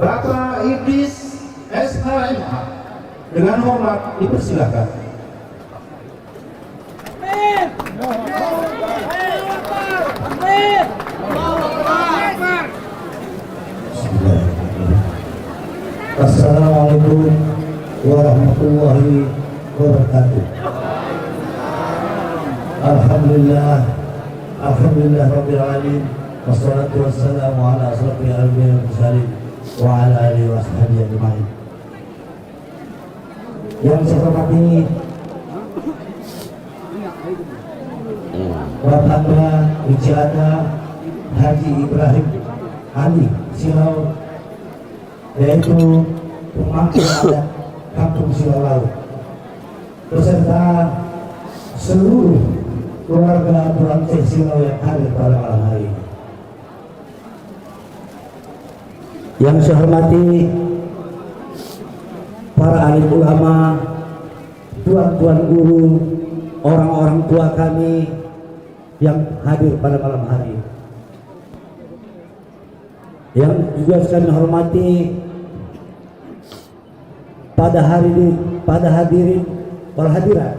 Bapak Idris SHMA dengan hormat dipersilakan. Assalamualaikum warahmatullahi wabarakatuh. Alhamdulillah rabbil alamin, wassalatu wassalamu ala asrofil anbiya'i wal mursalin wa ala alihi wa sahbihi ajma'in. Yang saya hormati Bapaknya Wijaya Haji Ibrahim Ali Silau, yaitu pemangku adat Kampung Silau, beserta seluruh keluarga Tuan Cek Silau yang hadir pada malam hari ini. Yang saya hormati para alim ulama, tuan-tuan guru, orang-orang tua kami yang hadir pada malam hari ini. Yang juga kami hormati pada hadirin wal hadirat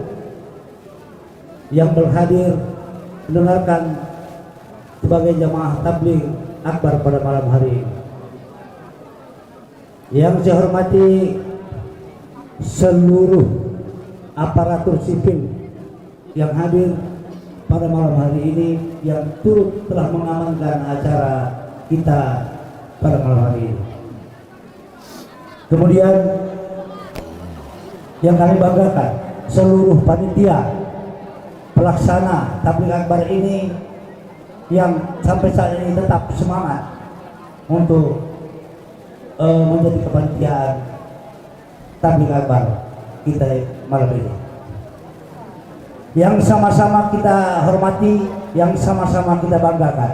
yang berhadir mendengarkan sebagai jamaah tabligh akbar pada malam hari ini. Yang saya hormati seluruh aparatur sipil yang hadir pada malam hari ini, yang turut telah mengamankan acara kita pada malam hari ini. Kemudian yang kami banggakan, seluruh panitia pelaksana tabligh akbar ini yang sampai saat ini tetap semangat untuk menjadi kepanitiaan tabligh akbar kita malam ini. Yang sama-sama kita hormati, yang sama-sama kita banggakan,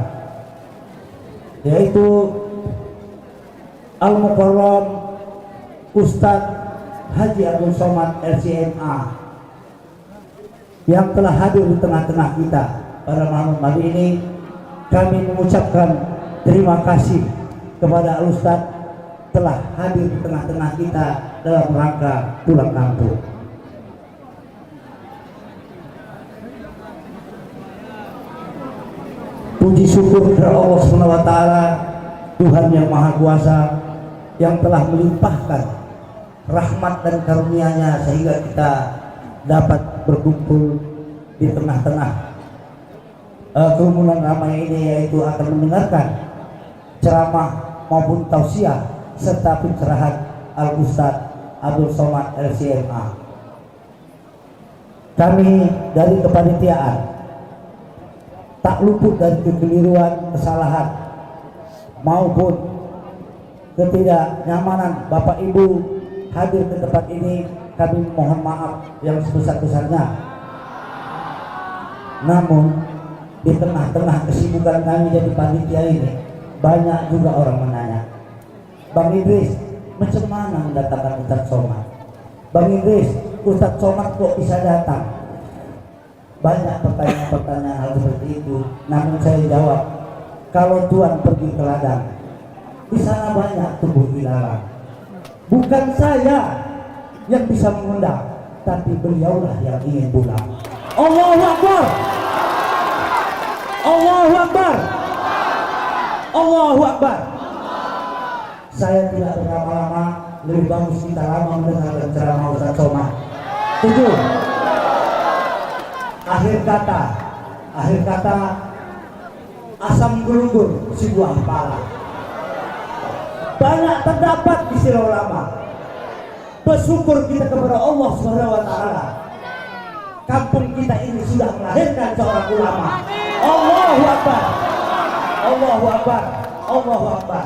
yaitu Al-Mukarram Ustadz Haji Abdul Somad LCMA yang telah hadir di tengah-tengah kita pada malam hari ini. Kami mengucapkan terima kasih kepada Ustadz telah hadir di tengah-tengah kita dalam rangka pulang kampung. Puji syukur kepada Allah SWT, Tuhan yang Maha Kuasa, yang telah melimpahkan rahmat dan karunia-Nya sehingga kita dapat berkumpul di tengah-tengah kerumunan ramai ini, yaitu akan mendengarkan ceramah maupun tausiah serta pencerahan Al-Ustadz Abdul Somad LCMA. Kami dari kepanitiaan tak luput dari kekeliruan, kesalahan maupun ketidaknyamanan Bapak Ibu hadir ke tempat ini. Kami mohon maaf yang sebesar-besarnya. Namun di tengah-tengah kesibukan kami jadi panitia ini, banyak juga orang menanya, Bang Idris, macam mana mendatangkan Ustadz Somad? Bang Idris, Ustadz Somad kok bisa datang? Banyak pertanyaan-pertanyaan hal seperti itu. Namun saya jawab, kalau Tuhan pergi ke ladang, di sana banyak tumbuh ilalang. Bukan saya yang bisa mengundang, tapi beliaulah yang ingin pulang. Allahu Akbar, Allahu Akbar, Allahu Akbar. Saya tidak berlama-lama, lebih bagus kita lama mendengarkan ceramah Ustadz Somad. Tujuh. Akhir kata asam gelunggur si buah pala. Banyak terdapat istilah ulama. Bersyukur kita kepada Allah SWT. Kampung kita ini sudah melahirkan seorang ulama. Allahu Akbar, Allahu Akbar, Allahu Akbar.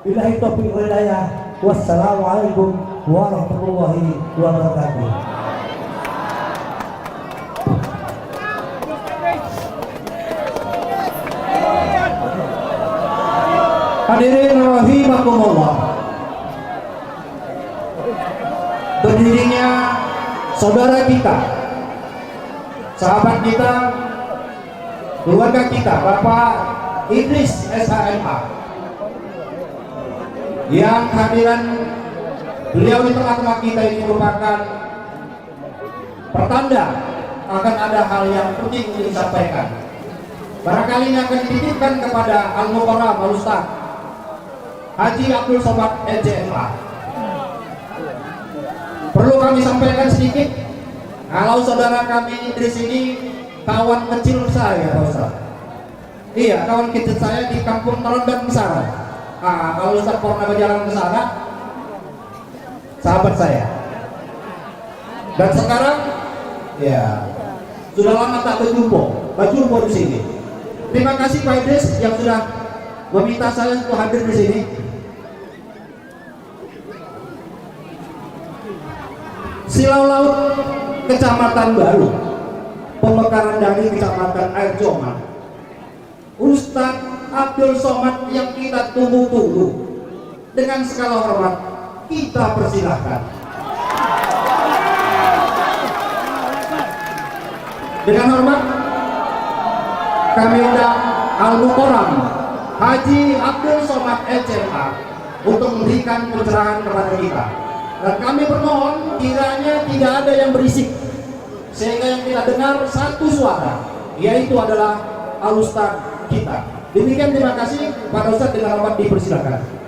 Billahi taufiq wal hidayah. Wassalamualaikum warahmatullahi wabarakatuh. Hadirin rahimakumullah, berdirinya saudara kita, sahabat kita, keluarga kita, Bapak Idris SHMA yang kehadiran beliau di tengah-tengah kita ini merupakan pertanda akan ada hal yang penting untuk disampaikan. Barangkali ini akan dititipkan kepada Al-Mukarram Al-Ustaz Haji Abdul Somad LCMA. Perlu kami sampaikan sedikit, kalau saudara kami di sini kawan kecil saya, Pak Ustaz. Iya, kawan kecil saya di kampung Terondang Besar. Kalau Ustaz pernah berjalan ke sana, sahabat saya. Dan sekarang, ya sudah lama tak berjumpa di sini. Terima kasih Pak Idris yang sudah meminta saya untuk hadir di sini. Silau Laut Kecamatan Baru, pemekaran dari Kecamatan Air Joman, Ustadz Abdul Somad yang kita tunggu-tunggu, dengan segala hormat kita persilahkan. Dengan hormat kami undang Al-Mukarram Haji Abdul Somad LCMA untuk memberikan pencerahan kepada kita. Dan kami bermohon kiranya tidak ada yang berisik, sehingga yang kita dengar satu suara, yaitu adalah Al-Ustaz kita. Demikian, terima kasih Pak Ustaz, dengan hormat dipersilakan.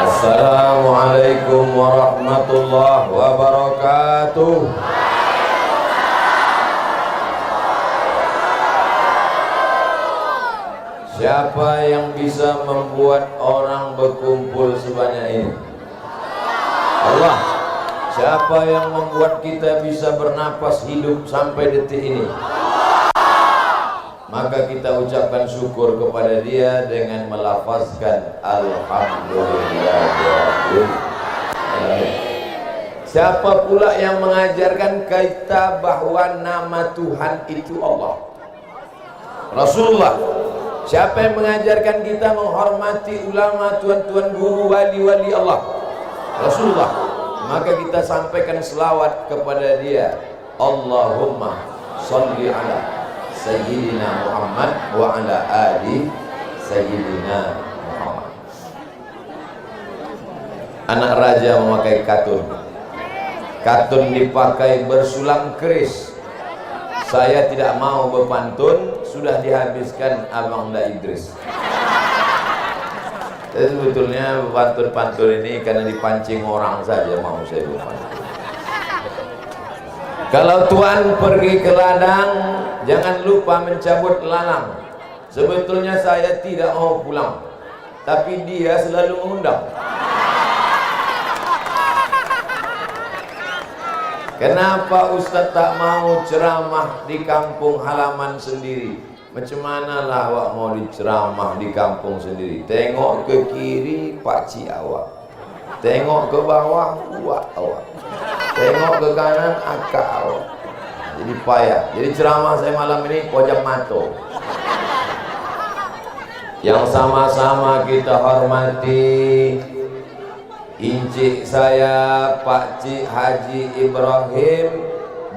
Assalamualaikum warahmatullahi wabarakatuh. Siapa yang bisa membuat orang berkumpul sebanyak ini? Allah. Siapa yang membuat kita bisa bernapas hidup sampai detik ini? Maka kita ucapkan syukur kepada Dia dengan melafazkan Alhamdulillah. Siapa pula yang mengajarkan kita bahwa nama Tuhan itu Allah? Rasulullah. Siapa yang mengajarkan kita menghormati ulama, tuan-tuan guru, wali-wali Allah? Rasulullah. Maka kita sampaikan selawat kepada Dia. Allahumma sholli ala Sayyidina Muhammad wa ala ali Sayyidina Muhammad. Anak raja memakai katun. Katun dipakai bersulam keris. Saya tidak mau berpantun, sudah dihabiskan Abang Da Idris. Jadi sebetulnya pantun-pantun ini karena dipancing orang saja mau saya berpantun. Kalau tuan pergi ke ladang, jangan lupa mencabut lalang. Sebetulnya saya tidak mau pulang, tapi dia selalu mengundang. Kenapa Ustaz tak mau ceramah di kampung halaman sendiri? Macam manalah awak mau diceramah di kampung sendiri? Tengok ke kiri, pakcik awak. Tengok ke bawah, uak awak. Tengok ke kanan, akak awak. Jadi payah. Jadi ceramah saya malam ini pojok mato. Yang sama-sama kita hormati Encik saya Pak Cik Haji Ibrahim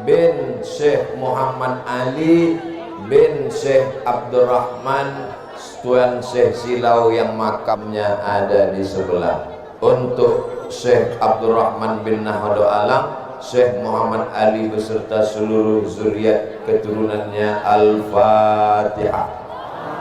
bin Syekh Muhammad Ali bin Syekh Abdurrahman Tuan Syekh Silau yang makamnya ada di sebelah. Untuk Syekh Abdurrahman bin Nahdo Alam, Syekh Muhammad Ali beserta seluruh zuriat keturunannya. Al-Fatihah.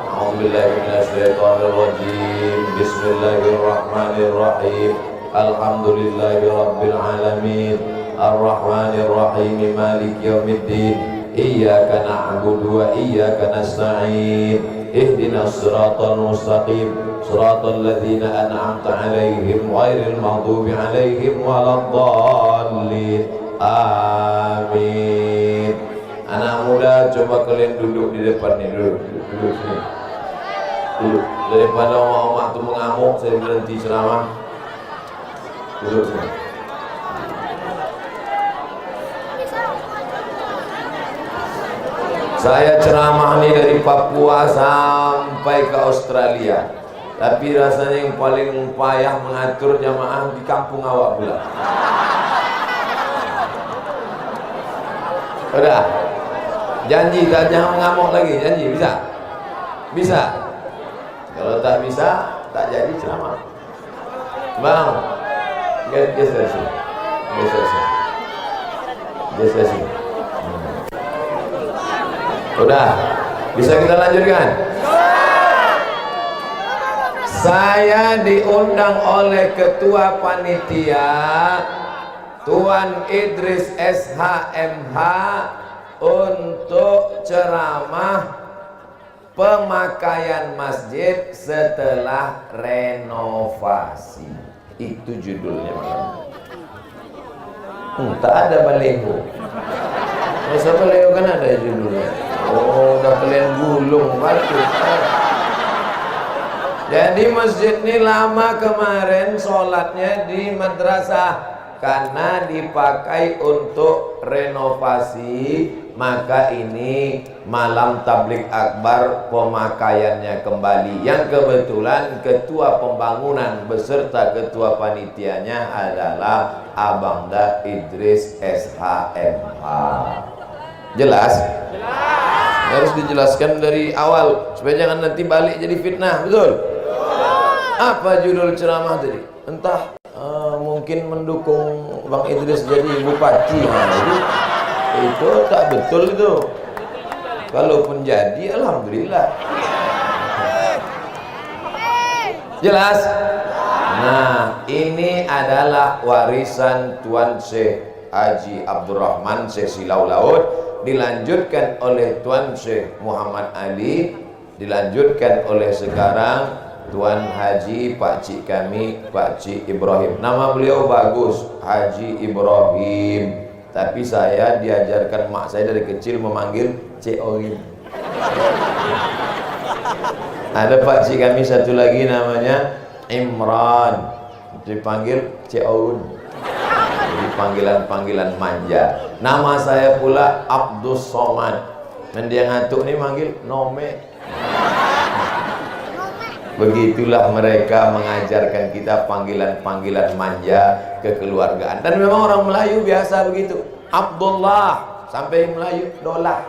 A'udzubillahi minasyaitonirrajim. Bismillahirrahmanirrahim. Alhamdulillahi rabbil alamin. Ar-Rahmanir Rahim. Maliki yaumiddin. Iyyaka na'budu wa iyyaka nasta'in. Ihdinas siratal mustaqim. Siratal ladzina an'amta 'alaihim ghairil maghdubi 'alaihim waladdallin. Amin. Anak muda, coba kalian duduk di depan nih, duduk sini. Duduk. Daripada omak-omak itu mengamuk, saya berhenti ceramah. Duduk semua. Saya ceramah nih dari Papua sampai ke Australia. Tapi rasanya yang paling payah mengatur jamaah di kampung awak pula. Udah. Janji tak jangan mengamuk lagi, janji bisa? Bisa. Kalau tak bisa, tak jadi ceramah. Bang, geser sini. Geser sini. Geser sini. Udah, bisa kita lanjutkan? Saya diundang oleh Ketua Panitia Tuan Idris SHMH untuk ceramah pemakaian masjid setelah renovasi. Itu judulnya. Tak ada baleho. Masa baleho kan ada judulnya. Oh, udah kalian gulung batu. Jadi masjid ini lama kemarin sholatnya di madrasah karena dipakai untuk renovasi. Maka ini malam tablik akbar pemakaiannya kembali. Yang kebetulan ketua pembangunan beserta ketua panitianya adalah Abang Da Idris SHMH. Jelas? Harus dijelaskan dari awal supaya jangan nanti balik jadi fitnah, betul? Apa judul ceramah tadi? Entah, mungkin mendukung Bang Idris jadi bupati. Itu tak betul itu. Kalaupun jadi, alhamdulillah. Jelas? Nah, ini adalah warisan Tuan Syekh Haji Abdurrahman Syekh Silau Laut, dilanjutkan oleh Tuan Syekh Muhammad Ali, dilanjutkan oleh sekarang Tuan Haji Pakcik kami, Pakcik Ibrahim. Nama beliau bagus, Haji Ibrahim. Tapi saya diajarkan mak saya dari kecil memanggil Cik Orin. Ada pakcik kami satu lagi namanya Imran, dipanggil Cik Orin. Jadi panggilan-panggilan manja. Nama saya pula Abdus Somad. Dan dia ngantuk nih manggil Nome. Begitulah mereka mengajarkan kita panggilan-panggilan manja kekeluargaan. Dan memang orang Melayu biasa begitu. Abdullah sampai Melayu Dolah.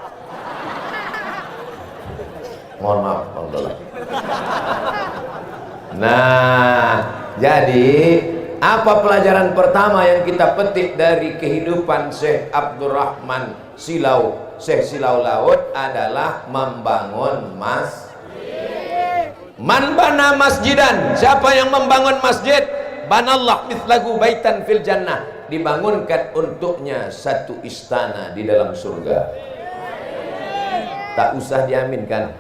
Mohon maaf Bang Dolah. Nah, jadi apa pelajaran pertama yang kita petik dari kehidupan Syekh Abdurrahman Silau, Syekh Silau Laut adalah membangun masjid. Man bana masjidan, siapa yang membangun masjid, banallah mithlahu baitan fil jannah, dibangunkan untuknya satu istana di dalam surga. Tak usah diaminkan,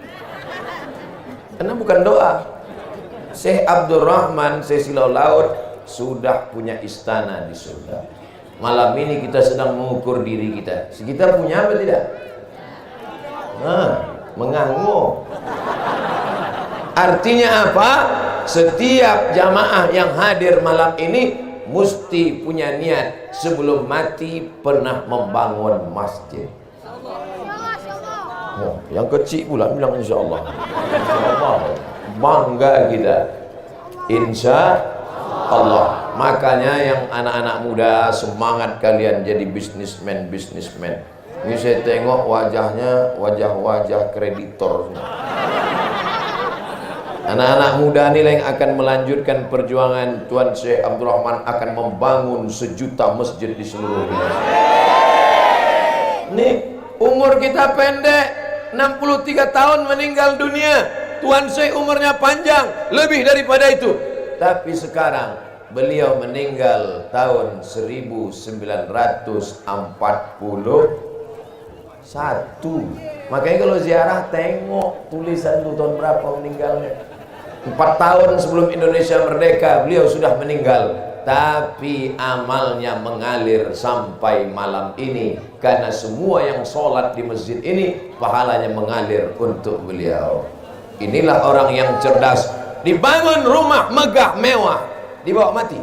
karena bukan doa. Syekh Abdurrahman Syekh Silau Laut sudah punya istana di surga. Malam ini kita sedang mengukur diri kita. Kita punya apa tidak? Mengangguk. Artinya apa? Setiap jamaah yang hadir malam ini mesti punya niat sebelum mati pernah membangun masjid. Oh, yang kecil pula bilang insya Allah. Bangga kita. Insya Allah. Makanya yang anak-anak muda semangat kalian jadi bisnismen. Ini saya tengok wajahnya wajah-wajah kreditor. Anak-anak muda inilah yang akan melanjutkan perjuangan Tuan Syekh Abdurrahman akan membangun 1 juta masjid di seluruh Indonesia. Nih, umur kita pendek, 63 tahun meninggal dunia. Tuan Syekh umurnya panjang, lebih daripada itu. Tapi sekarang beliau meninggal tahun 1941. Makanya kalau ziarah tengok tulisan itu tahun berapa meninggalnya. 4 tahun sebelum Indonesia merdeka beliau sudah meninggal, tapi amalnya mengalir sampai malam ini karena semua yang sholat di masjid ini pahalanya mengalir untuk beliau. Inilah orang yang cerdas. Dibangun rumah megah mewah, dibawa mati?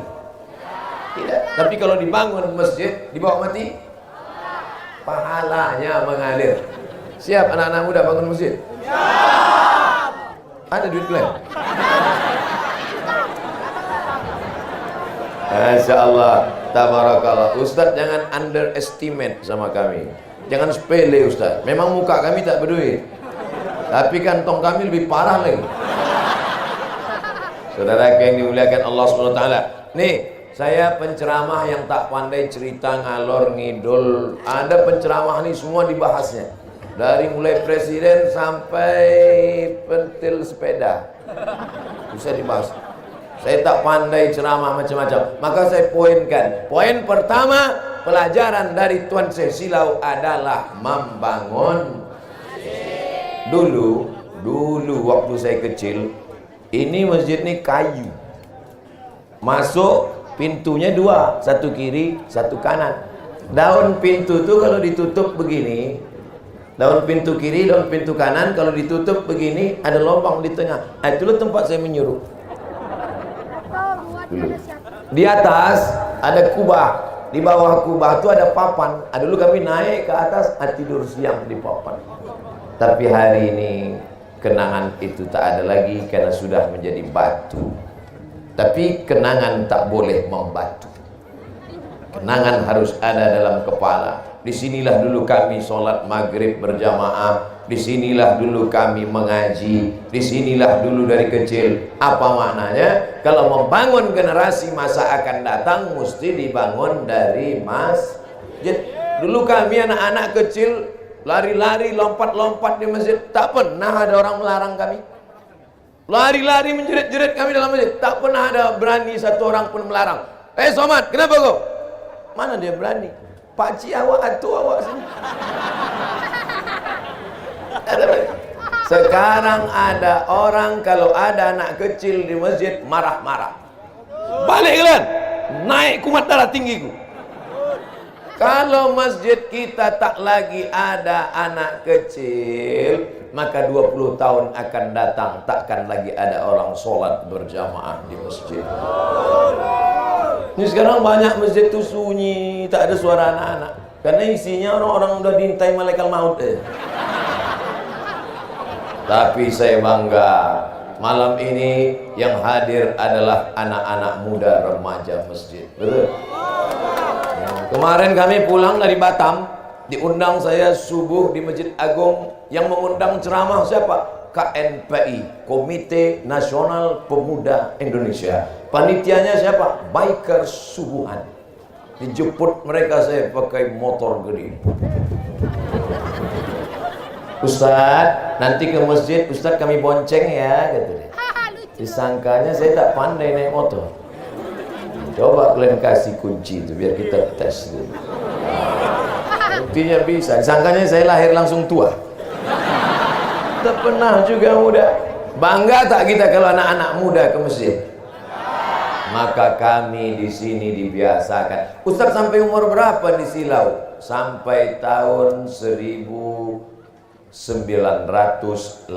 Tidak. Tapi kalau dibangun masjid, dibawa mati? Pahalanya mengalir. Siap anak-anak muda bangun masjid? Siap. Ada duit kalian? Masya Allah, tabarakallah. Ustadz jangan underestimate sama kami. Jangan sepele Ustadz. Memang muka kami tak berduit, tapi kantong kami lebih parah lagi. Saudara yang dimuliakan Allah SWT. Nih, saya penceramah yang tak pandai cerita ngalor ngidul. Ada penceramah nih semua dibahasnya. Dari mulai presiden sampai pentil sepeda. Bisa dibahas. Saya tak pandai ceramah macam-macam. Maka saya poinkan. Poin pertama, pelajaran dari Tuan Syekh Silau adalah membangun. Dulu waktu saya kecil, ini masjid ini kayu. Masuk pintunya dua, satu kiri, satu kanan. Daun pintu itu kalau ditutup begini, daun pintu kiri, daun pintu kanan, kalau ditutup begini ada lubang di tengah. Itulah tempat saya menyuruh. Di atas ada kubah, di bawah kubah itu ada papan. Dulu kami naik ke atas, tidur siang di papan. Tapi hari ini kenangan itu tak ada lagi karena sudah menjadi batu. Tapi kenangan tak boleh membatu. Kenangan harus ada dalam kepala. Disinilah dulu kami sholat maghrib berjamaah. Disinilah dulu kami mengaji. Disinilah dulu dari kecil. Apa maknanya? Kalau membangun generasi masa akan datang, mesti dibangun dari masjid. Dulu kami anak-anak kecil lari-lari, lompat-lompat di masjid. Tak pernah ada orang melarang kami. Lari-lari menjerit-jerit kami dalam masjid. Tak pernah ada berani satu orang pun melarang. Somad, kenapa kau? Mana dia berani? Pakcik awak, atu awak sini. Sekarang ada orang kalau ada anak kecil di masjid marah-marah. Balik kalian, naik kumat darah tinggiku. Kalau masjid kita tak lagi ada anak kecil, maka 20 tahun akan datang takkan lagi ada orang sholat berjamaah di masjid. Ini sekarang banyak masjid itu sunyi, tak ada suara anak-anak. Karena isinya orang-orang udah diintai malaikat maut. Tapi saya bangga, malam ini yang hadir adalah anak-anak muda remaja masjid. Betul? Kemarin kami pulang dari Batam, diundang saya subuh di Masjid Agung. Yang mengundang ceramah siapa? KNPI, Komite Nasional Pemuda Indonesia. Panitianya siapa? Biker subuhan. Dijemput mereka saya pakai motor gede. Ustadz, nanti ke masjid, Ustadz kami bonceng ya, gitu deh. Disangkanya saya tak pandai naik motor. Coba kalian kasih kunci itu biar kita tes dulu. Buktinya bisa. Disangkanya saya lahir langsung tua. Tak pernah juga muda. Bangga tak kita kalau anak-anak muda ke masjid? Maka kami di sini dibiasakan. Ustaz sampai umur berapa di Silau? Sampai tahun 1986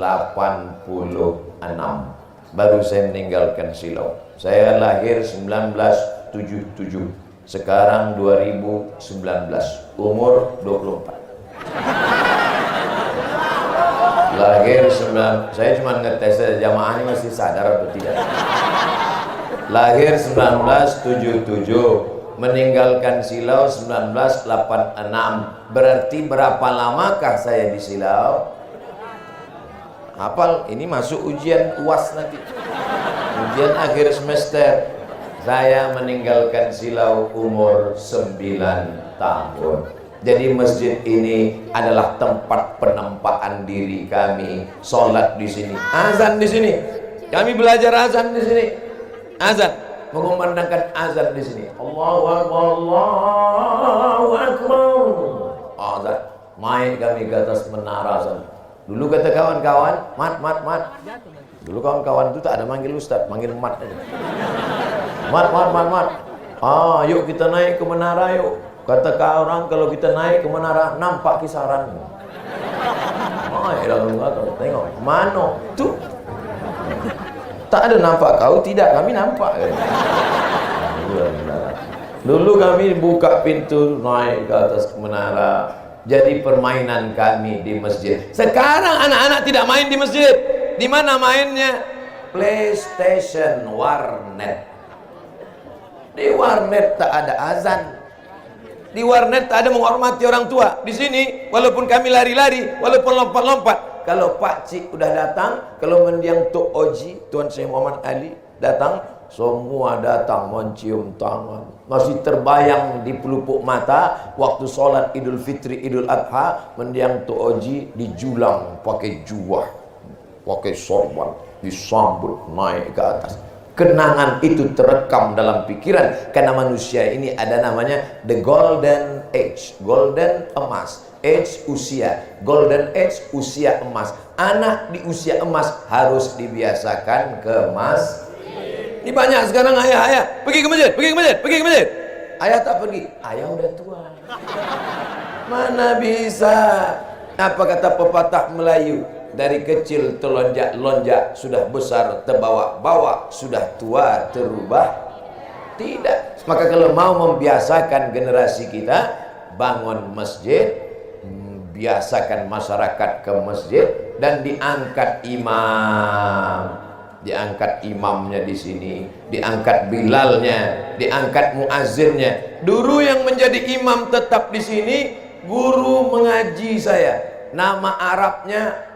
baru saya meninggalkan Silau. Saya lahir 1977. Sekarang 2019. Umur 24. Lahir 9, saya cuma ngetes jamaah ini masih sadar atau tidak. Lahir 1977, meninggalkan Silau 1986. Berarti berapa lamakah saya di Silau? Hafal, ini masuk ujian UAS nanti. Ujian akhir semester. Saya meninggalkan Silau umur 9 tahun. Jadi masjid ini adalah tempat penempaan diri kami. Sholat di sini, azan di sini. Kami belajar azan di sini. Azan, mengumandangkan azan di sini. Allahu Akbar, Allahu Akbar. Azan, main kami ke atas menara azan. Dulu kata kawan-kawan, mat. Dulu kawan-kawan itu tak ada manggil ustaz, manggil mat aja. Mat. Yuk kita naik ke menara yuk. Kata orang kalau kita naik ke menara nampak kisaran. Tengok, mana? Tuh Tak ada nampak kau, tidak, kami nampak. Dulu kami buka pintu naik ke atas menara, jadi permainan kami di masjid. Sekarang anak-anak tidak main di masjid. Di mana mainnya? PlayStation, warnet. Di warnet tak ada azan. Di warnet tak ada menghormati orang tua. Di sini walaupun kami lari-lari, walaupun lompat-lompat, kalau Pak Cik udah datang, kalau mendiang Tok Oji, Tuan Syekh Muhammad Ali datang, semua datang mencium tangan. Masih terbayang di pelupuk mata waktu sholat Idul Fitri, Idul Adha, mendiang Tok Oji dijulang pakai juah, pakai sorban, disambut naik ke atas. Kenangan itu terekam dalam pikiran, karena manusia ini ada namanya the golden age, golden emas, age usia, golden age usia emas. Anak di usia emas harus dibiasakan ke masjid. Ini banyak sekarang ayah pergi ke masjid, pergi ke masjid, pergi ke masjid. Ayah tak pergi, ayah udah tua. Mana bisa? Apa kata pepatah Melayu? Dari kecil terlonjak-lonjak, sudah besar terbawa-bawa, sudah tua terubah tidak. Maka kalau mau membiasakan generasi kita bangun masjid, biasakan masyarakat ke masjid, dan diangkat imam, diangkat imamnya di sini, diangkat bilalnya, diangkat muazzinnya. Dulu yang menjadi imam tetap di sini guru mengaji saya, nama Arabnya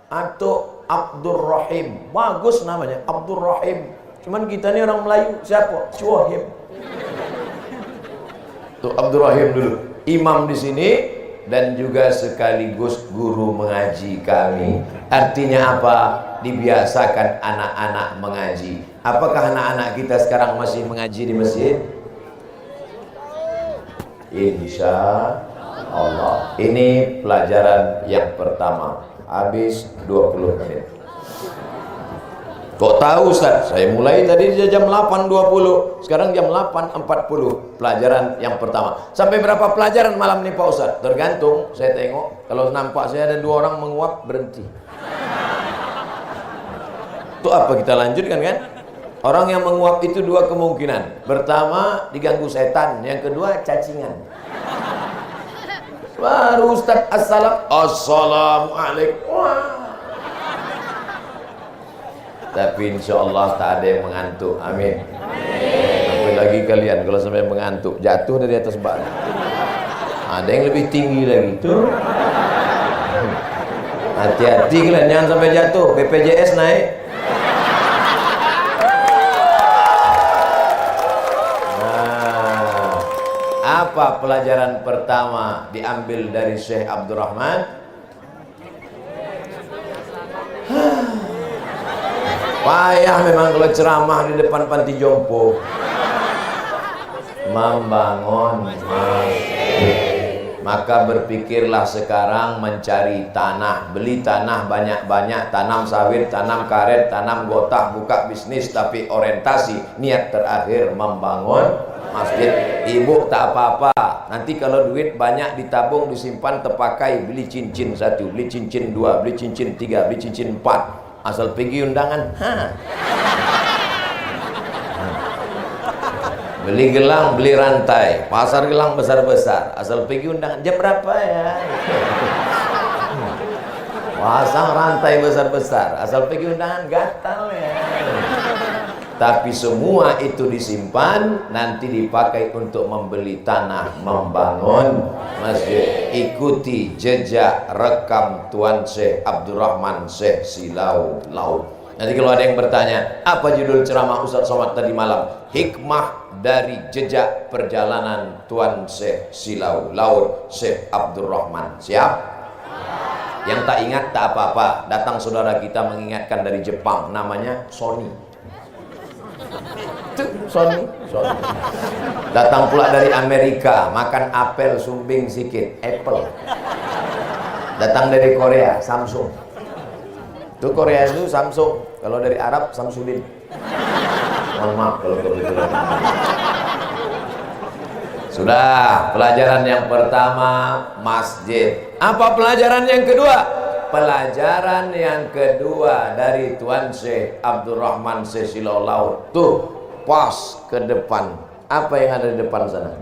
atau Abdurrahim, bagus namanya Abdurrahim. Cuman kita ni orang Melayu, siapa? Cuahim. Tuh Abdurrahim dulu imam di sini dan juga sekaligus guru mengaji kami. Artinya apa? Dibiasakan anak-anak mengaji. Apakah anak-anak kita sekarang masih mengaji di masjid? Insya Allah. Ini pelajaran yang pertama. Habis 20 menit. Kok tahu Ustaz? Saya mulai tadi jam 8.20, sekarang jam 8.40. Pelajaran yang pertama. Sampai berapa pelajaran malam ini Pak Ustaz? Tergantung, saya tengok. Kalau nampak saya ada 2 orang menguap, berhenti. Itu apa kita lanjutkan kan? Orang yang menguap itu 2 kemungkinan. Pertama, diganggu setan. Yang kedua, cacingan. Baru Ustaz Assalamualaikum. Tapi insya Allah tak ada yang mengantuk. Amin. Sampai lagi kalian kalau sampai mengantuk, jatuh dari atas bak. Ada yang lebih tinggi lagi tuh. Hati-hati kalian, jangan sampai jatuh. BPJS naik. Apa pelajaran pertama diambil dari Syekh Abdurrahman? Payah memang kalau ceramah di depan panti jompo. Membangun masjid. Maka berpikirlah sekarang mencari tanah, beli tanah banyak-banyak, tanam sawit, tanam karet, tanam gotah, buka bisnis, tapi orientasi niat terakhir membangun masjid. Ibu tak apa-apa, nanti kalau duit banyak ditabung, disimpan, terpakai, beli cincin 1, beli cincin 2, beli cincin 3, beli cincin 4, asal pergi undangan. Beli gelang, beli rantai, pasar gelang besar-besar, asal pergi undangan. Jam berapa ya? Pasang rantai besar-besar, asal pergi undangan, gatal ya. Tapi semua itu disimpan, nanti dipakai untuk membeli tanah, membangun masjid. Ikuti jejak rekam Tuan Syekh Abdurrahman Syekh Silau Laut. Nanti kalau ada yang bertanya, apa judul ceramah Ustaz Somad tadi malam? Hikmah dari jejak perjalanan Tuan Syekh Silau Laut Syekh Abdurrahman. Siap? Yang tak ingat tak apa-apa. Datang saudara kita mengingatkan dari Jepang, namanya Sony. Sony. Datang pula dari Amerika, makan apel sumbing sikit, Apple. Datang dari Korea, Samsung. Itu Korea itu Samsung, kalau dari Arab Samsudin. Mohon maaf kalau kebetulan. Sudah, pelajaran yang pertama masjid. Apa pelajaran yang kedua? pelajaran yang kedua dari Tuan Syekh Abdurrahman Syekh Silau Laut. Tuh, pas ke depan. Apa yang ada di depan sana?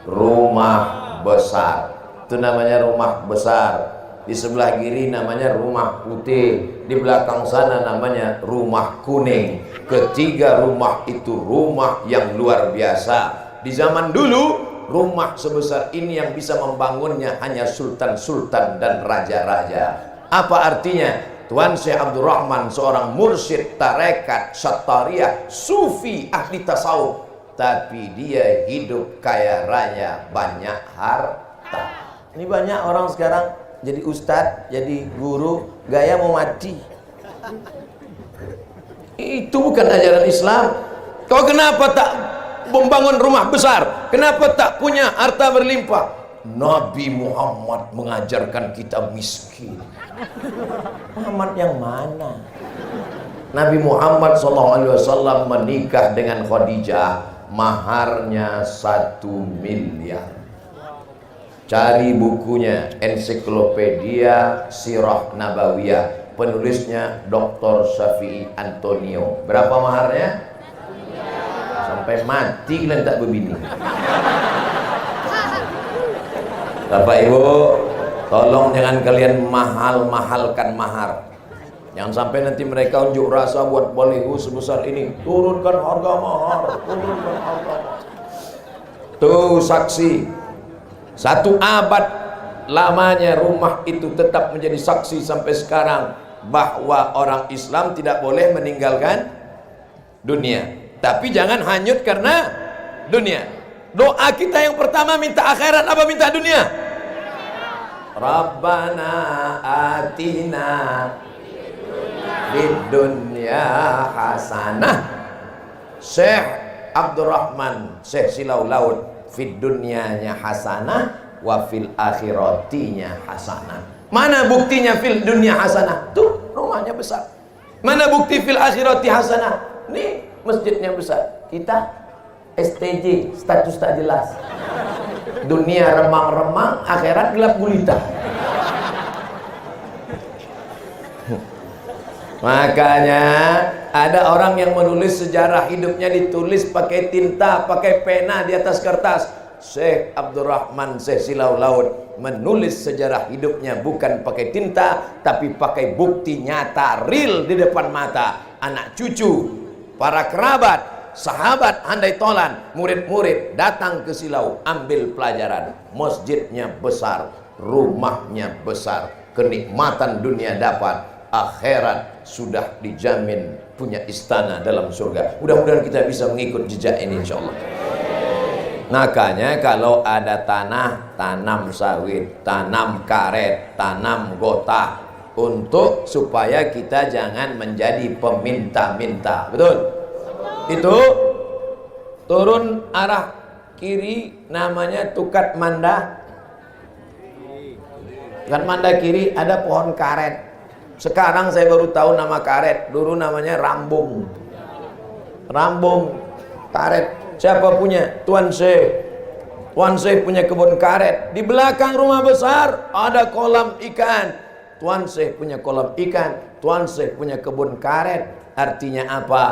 Rumah besar. Itu namanya rumah besar. Di sebelah kiri namanya rumah putih, di belakang sana namanya rumah kuning. Ketiga rumah itu rumah yang luar biasa. Di zaman dulu, rumah sebesar ini yang bisa membangunnya hanya sultan-sultan dan raja-raja. Apa artinya? Tuan Syekh Abdurrahman seorang mursyid tarekat Syattariyah, sufi ahli tasawuf, tapi dia hidup kaya raya, banyak harta. Ini banyak orang sekarang jadi ustadz, jadi guru, gaya mau mati. Itu bukan ajaran Islam. Kau kenapa tak membangun rumah besar? Kenapa tak punya harta berlimpah? Nabi Muhammad mengajarkan kita miskin. Muhammad yang mana? Nabi Muhammad SAW menikah dengan Khadijah, maharnya 1 miliar. Cari bukunya, ensiklopedia Sirah Nabawiyah, penulisnya Dr. Syafi'i Antonio. Berapa maharnya? Sampai mati kalian tak berbini. Bapak Ibu, tolong jangan kalian mahal-mahalkan mahar. Jangan sampai nanti mereka unjuk rasa buat balihu sebesar ini. Turunkan harga mahar, turunkan harga mahar. Tuh saksi. 1 abad lamanya rumah itu tetap menjadi saksi sampai sekarang bahwa orang Islam tidak boleh meninggalkan dunia. Tapi jangan hanyut karena dunia. Doa kita yang pertama minta akhirat apa minta dunia? Rabbana atina fid dunya hasanah. Syekh Abdurrahman Syekh Silau Laut, fid dunyanya hasanah wa fil akhiratinya hasanah. Mana buktinya fil dunya hasanah? Tuh rumahnya besar. Mana bukti fil akhirati hasanah? Nih masjidnya besar. Kita STJ, status tak jelas. Dunia remang-remang, akhirat gelap gulita. Makanya ada orang yang menulis sejarah hidupnya ditulis pakai tinta, pakai pena di atas kertas. Syekh Abdurrahman Syekh Silau Laut menulis sejarah hidupnya bukan pakai tinta, tapi pakai bukti nyata, real di depan mata. Anak cucu, para kerabat, sahabat handai tolan, murid-murid datang ke Silau, ambil pelajaran. Masjidnya besar, rumahnya besar, kenikmatan dunia dapat, akhirat sudah dijamin punya istana dalam surga. Mudah-mudahan kita bisa mengikut jejak ini insyaallah. Makanya kalau ada tanah, tanam sawit, tanam karet, tanam gotah, untuk supaya kita jangan menjadi peminta-minta. Betul? Itu turun arah kiri namanya Tukat Manda. Tukat Manda kiri ada pohon karet. Sekarang saya baru tahu nama karet. Dulu namanya rambung. Rambung, karet. Siapa punya? Tuan Syekh. Tuan Syekh punya kebun karet. Di belakang rumah besar ada kolam ikan. Tuan Syekh punya kolam ikan. Tuan Syekh punya kebun karet. Artinya apa?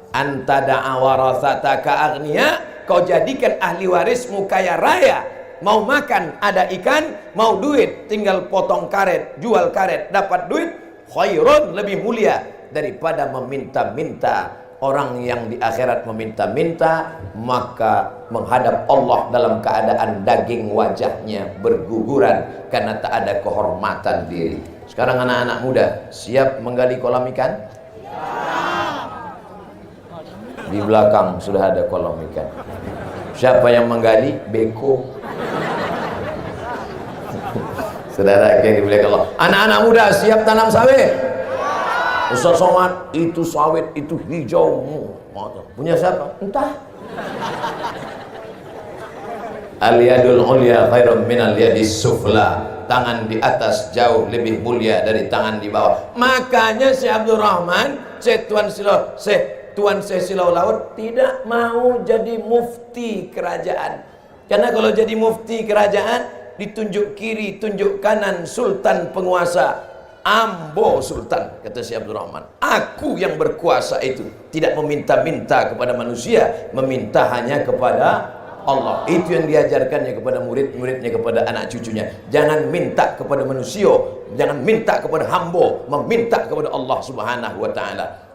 Anta da'a warasataka aghniya. Kau jadikan ahli warismu kaya raya. Mau makan ada ikan, mau duit tinggal potong karet, jual karet dapat duit. Khairun, lebih mulia daripada meminta-minta. Orang yang di akhirat meminta-minta, maka menghadap Allah dalam keadaan daging wajahnya berguguran karena tak ada kehormatan diri. Sekarang anak-anak muda siap menggali kolam ikan? Di belakang sudah ada kolam ikan. Siapa yang menggali? Beko. Saudara yang dimuliakan Allah, anak-anak muda siap tanam sawit? Ustaz Somad, itu sawit itu hijau. Punya siapa? Entah. Al-yadul ulya khairun minal yadis sufla. Tangan di atas jauh lebih mulia dari tangan di bawah. Makanya Syekh Abdurrahman, Syekh Tuan Syekh Silau Laut tidak mau jadi mufti kerajaan. Karena kalau jadi mufti kerajaan ditunjuk kiri, tunjuk kanan, sultan penguasa. Ambo sultan, kata Syekh Abdul Rahman. Aku yang berkuasa itu, tidak meminta-minta kepada manusia, meminta hanya kepada Allah. Itu yang diajarkannya kepada murid-muridnya, kepada anak cucunya. Jangan minta kepada manusia, jangan minta kepada hamba, meminta kepada Allah Subhanahu wa taala.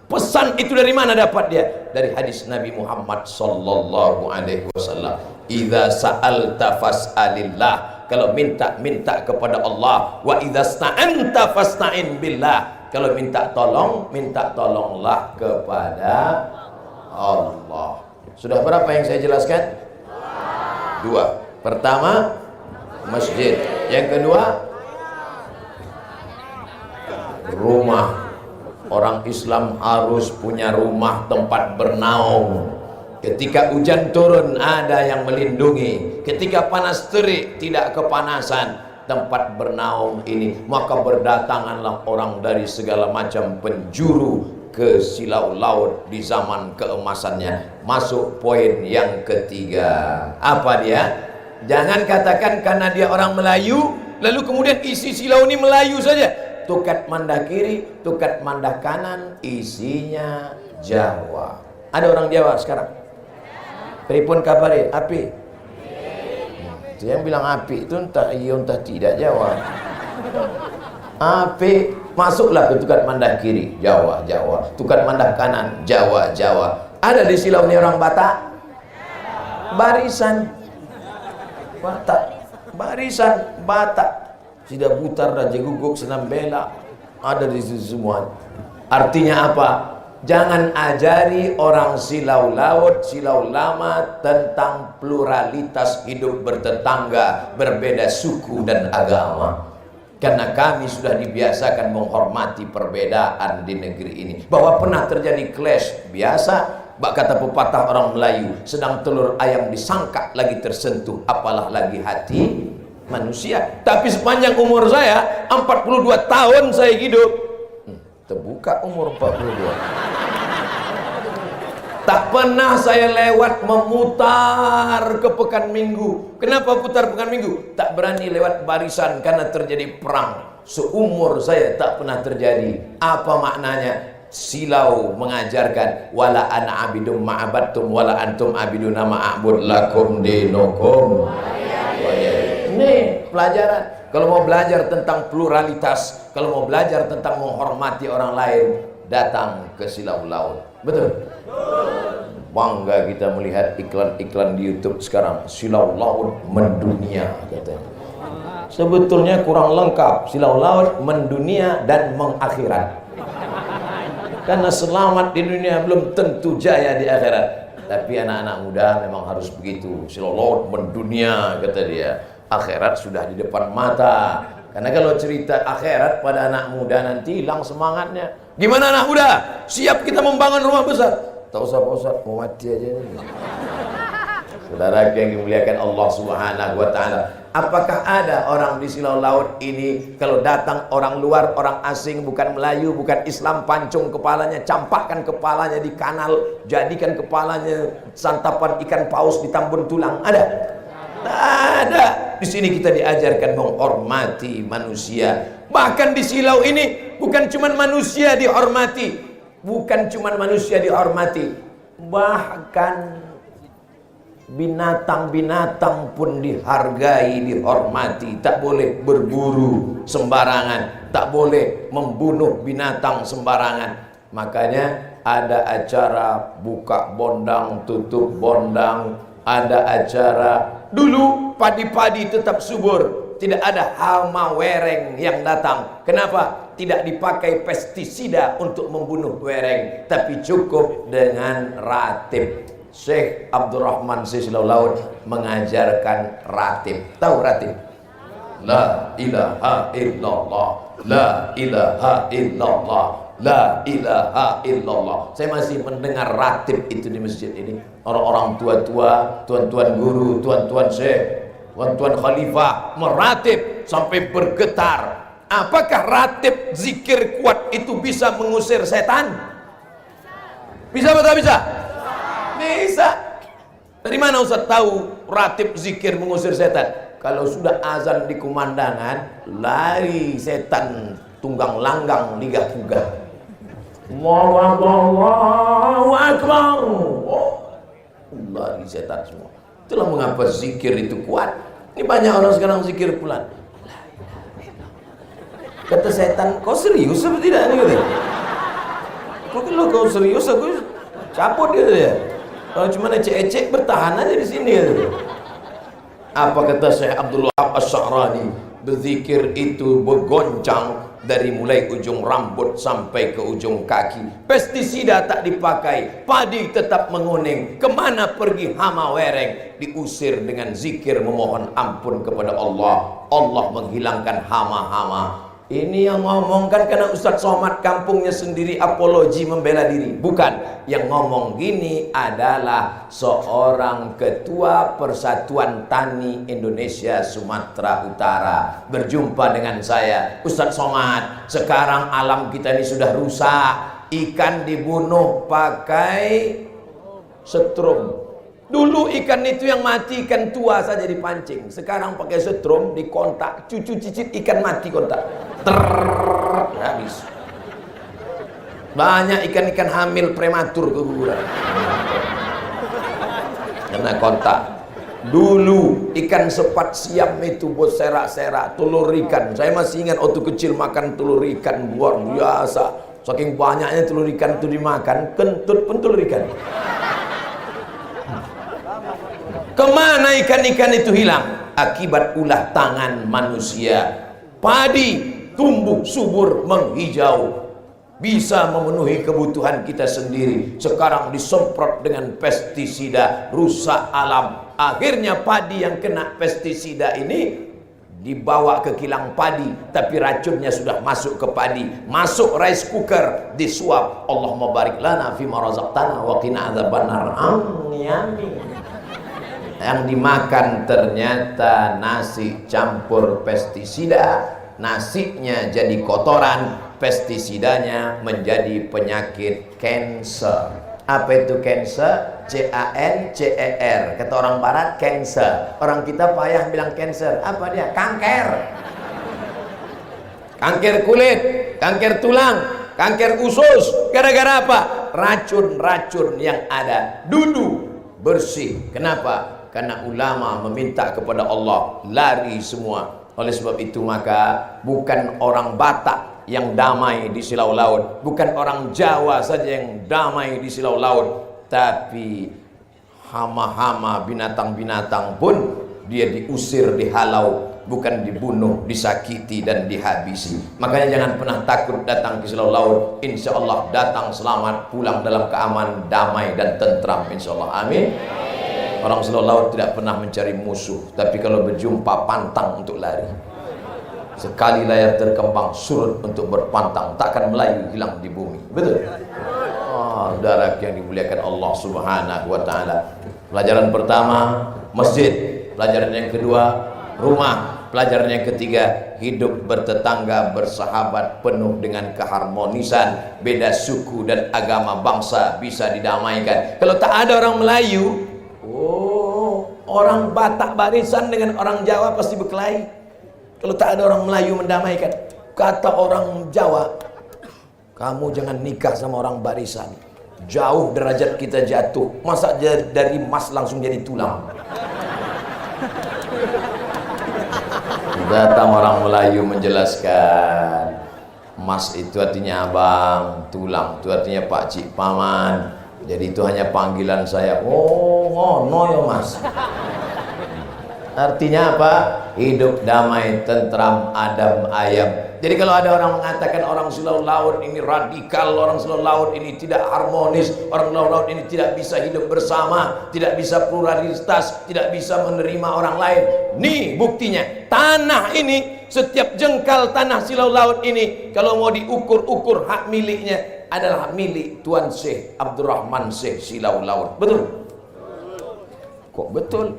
Pesan itu dari mana dapat dia? Dari hadis Nabi Muhammad sallallahu alaihi wasallam. Idza sa'alta fas'alillah. Kalau minta, minta kepada Allah. Wa idza sta'anta fasta'in billah. Kalau minta tolonglah kepada Allah. Sudah berapa yang saya jelaskan? Dua. Pertama, masjid. Yang kedua, rumah. Orang Islam harus punya rumah tempat bernaung. Ketika hujan turun ada yang melindungi. Ketika panas terik tidak kepanasan. Tempat bernaung ini, maka berdatanganlah orang dari segala macam penjuru ke silau laut di zaman keemasannya. Masuk poin yang ketiga. Apa dia? Jangan katakan karena dia orang Melayu lalu kemudian isi silau ini Melayu saja. Tukat mandah kiri, tukat mandah kanan, isinya Jawa. Ada orang Jawa sekarang? Pripun kabare? Api? Itu yang bilang api itu entah iya entah tidak Jawa. Api, masuklah ke tukat mandah kiri, Jawa, Jawa. Tukat mandah kanan, Jawa, Jawa. Ada di silau ini orang Batak? Barisan Batak, barisan Batak. Sida Butar, Raja Guguk, Senam Bela, ada di situ semua. Artinya apa? Jangan ajari orang silau laut, silau lama tentang pluralitas hidup bertetangga, berbeda suku dan agama. Karena kami sudah dibiasakan menghormati perbedaan di negeri ini. Bahwa pernah terjadi clash, biasa. Bak kata pepatah orang Melayu, sedang telur ayam disangka lagi tersentuh, apalah lagi hati manusia. Tapi sepanjang umur saya 42 tahun saya hidup, terbuka umur 42, tak pernah saya lewat memutar ke Pekan Minggu. Kenapa putar Pekan Minggu? Tak berani lewat barisan karena terjadi perang. Seumur saya tak pernah terjadi. Apa maknanya? Silau mengajarkan wala ana abidum ma'abadtum wala antum abiduna ma'abud lakum dinukum. Ini pelajaran. Kalau mau belajar tentang pluralitas, kalau mau belajar tentang menghormati orang lain, datang ke silau laut. Betul? Bangga kita melihat iklan-iklan di YouTube sekarang. Silau laut mendunia katanya. Sebetulnya kurang lengkap. Silau laut mendunia dan mengakhirat. Karena selamat di dunia belum tentu jaya di akhirat. Tapi anak-anak muda memang harus begitu. Silau laut mendunia kata dia. Akhirat sudah di depan mata. Karena kalau cerita akhirat pada anak muda nanti hilang semangatnya. Gimana anak muda? Siap kita membangun rumah besar? Tak usah Pak Ustaz, mau mati aja nih. Saudara yang dimuliakan Allah Subhanahu wa taala. Apakah ada orang di silau laut ini kalau datang orang luar, orang asing, bukan Melayu, bukan Islam, pancung kepalanya, campakkan kepalanya di kanal, jadikan kepalanya santapan ikan paus ditambun tulang? Ada? Ada. Di sini kita diajarkan menghormati manusia. Bahkan di silau ini bukan cuma manusia dihormati, bukan cuma manusia dihormati, bahkan binatang-binatang pun dihargai, dihormati. Tak boleh berburu sembarangan, tak boleh membunuh binatang sembarangan. Makanya ada acara buka bondang, tutup bondang, ada acara. Dulu padi-padi tetap subur, tidak ada hama wereng yang datang. Kenapa? Tidak dipakai pestisida untuk membunuh wereng, tapi cukup dengan ratib. Syekh Abdul Rahman Silau Laut mengajarkan ratib. Tahu ratib? La ilaha illallah, la ilaha illallah, la ilaha illallah. Saya masih mendengar ratib itu di masjid ini. Orang-orang tua-tua, tuan-tuan guru, tuan-tuan syekh, tuan-tuan khalifah meratib sampai bergetar. Apakah ratib zikir kuat itu bisa mengusir setan? Bisa atau tak bisa? Bisa. Dari mana Ustaz tahu ratib zikir mengusir setan? kalau sudah azan di kumandangan, lari setan tunggang langgang liga pugah. Allahu Akbar. Oh, lari setan semua. Itulah mengapa zikir itu kuat. Ini banyak orang sekarang zikir pulang. Kata setan, kau serius apa tidak? Ini kata. Kalau kau serius, aku cabut dia. Kalau cuma ecek-ecek bertahan aja di sini. Apa kata Syekh Abdul Wahab Asy-Sya'rani? Berzikir itu bergoncang dari mulai ujung rambut sampai ke ujung kaki. Pestisida tak dipakai, padi tetap menguning. Kemana pergi hama wereng? Diusir dengan zikir memohon ampun kepada Allah. Allah menghilangkan hama-hama. Ini yang ngomongkan karena Ustadz Somad kampungnya sendiri apologi membela diri. Bukan. Yang ngomong gini adalah seorang ketua Persatuan Tani Indonesia Sumatera Utara. Berjumpa dengan saya, Ustadz Somad, sekarang alam kita ini sudah rusak. Ikan dibunuh pakai setrum. Dulu ikan itu yang mati ikan tua saja dipancing. Sekarang pakai setrum, dikontak. Cucu cicit ikan mati kontak. Habis. Banyak ikan-ikan hamil prematur keguguran karena kontak. Dulu ikan sepat siam itu buat serak-serak, telur ikan. Saya masih ingat waktu kecil makan telur ikan luar biasa. Saking banyaknya telur ikan itu dimakan, kentut pun telur ikan. Kemana ikan-ikan itu hilang? Akibat ulah tangan manusia. Padi tumbuh subur menghijau, bisa memenuhi kebutuhan kita sendiri. Sekarang disemprot dengan pestisida, rusak alam. Akhirnya padi yang kena pestisida ini dibawa ke kilang padi, tapi racunnya sudah masuk ke padi, masuk rice cooker, disuap. Allahumma barik lana fima razaqtana wa qina adzabannar. Amin. Yang dimakan ternyata nasi campur pestisida. Nasinya jadi kotoran, pestisidanya menjadi penyakit cancer. Apa itu cancer? C-A-N-C-E-R. Kata orang barat cancer. Orang kita payah bilang cancer. Apa dia? Kanker. Kanker kulit, kanker tulang, kanker usus. Gara-gara apa? Racun-racun yang ada. Dulu bersih. Kenapa? Karena ulama meminta kepada Allah, lari semua. Oleh sebab itu maka bukan orang Batak yang damai di silau laut, bukan orang Jawa saja yang damai di silau laut, tapi hama-hama, binatang-binatang pun dia diusir, dihalau, bukan dibunuh, disakiti dan dihabisi. Makanya jangan pernah takut datang ke silau laut. Insya Allah datang selamat, pulang dalam keamanan, damai dan tentram. Insya Allah. Amin. Orang silau laut tidak pernah mencari musuh, tapi kalau berjumpa pantang untuk lari. Sekali layar terkembang surut untuk berpantang, takkan melayu hilang di bumi. Betul? Saudara yang dimuliakan Allah Subhanahu wa taala. Pelajaran pertama, masjid. Pelajaran yang kedua, rumah. Pelajaran yang ketiga, hidup bertetangga, bersahabat, penuh dengan keharmonisan. Beda suku dan agama bangsa bisa didamaikan. Kalau tak ada orang Melayu, orang Batak barisan dengan orang Jawa pasti berkelahi. Kalau tak ada orang Melayu mendamaikan. Kata orang Jawa, kamu jangan nikah sama orang barisan, jauh derajat kita jatuh. Masa dari emas langsung jadi tulang. Datang orang Melayu menjelaskan, emas itu artinya abang, tulang itu artinya pakcik paman. Jadi itu hanya panggilan saya. Oh, no ya mas. Artinya apa? Hidup damai, tentram, adem, ayem. Jadi kalau ada orang mengatakan orang silau laut ini radikal, orang silau laut ini tidak harmonis, orang silau laut ini tidak bisa hidup bersama, tidak bisa pluralitas, tidak bisa menerima orang lain. Nih buktinya, tanah ini, setiap jengkal tanah silau laut ini, kalau mau diukur-ukur hak miliknya adalah milik Tuan Syekh Abdurrahman Syekh Silau Laut. Betul? Kok betul?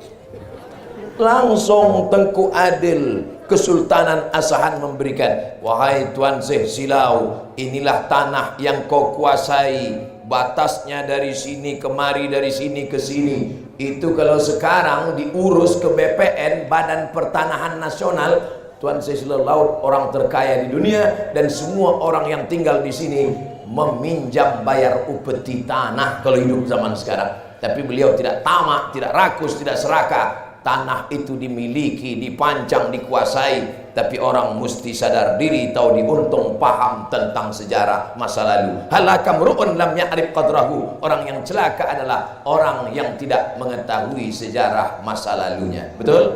Langsung Tengku Adil Kesultanan Asahan memberikan, wahai Tuan Syekh Silau, inilah tanah yang kau kuasai, batasnya dari sini kemari, dari sini ke sini. Itu kalau sekarang diurus ke BPN, Badan Pertanahan Nasional, Tuan Sislo Laut orang terkaya di dunia, dan semua orang yang tinggal di sini meminjam bayar upeti tanah kalau hidup zaman sekarang. Tapi beliau tidak tamak, tidak rakus, tidak serakah. Tanah itu dimiliki, dipancang, dikuasai. Tapi orang mesti sadar diri, tahu diuntung, paham tentang sejarah masa lalu. Halakam ru'un lam ya'rif qadrahu. Orang yang celaka adalah orang yang tidak mengetahui sejarah masa lalunya. Betul?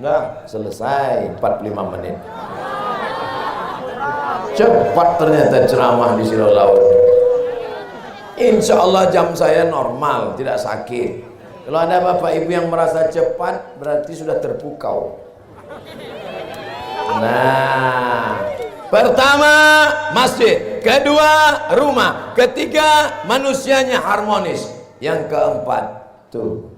Nah, selesai 45 menit. Cepat ternyata ceramah di Sirau Laut. Insya Allah jam saya normal, tidak sakit. Kalau ada bapak ibu yang merasa cepat, berarti sudah terpukau. Nah, pertama masjid, kedua rumah, ketiga manusianya harmonis, yang keempat tuh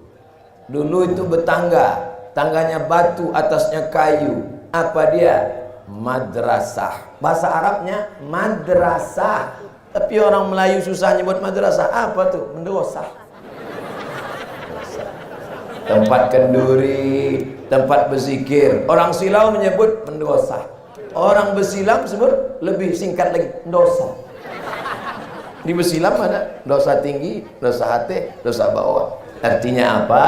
dulu itu bertangga, tangganya batu, atasnya kayu. Apa dia? Madrasah. Bahasa Arabnya madrasah. Tapi orang Melayu susah nyebut madrasah. Apa tuh? Mendosah. Tempat kenduri, tempat berzikir. Orang Silau menyebut mendosah. Orang Besilam sebut lebih singkat lagi, dosa. Di Besilam ada dosa tinggi, dosa hati, dosa bawah. Artinya apa?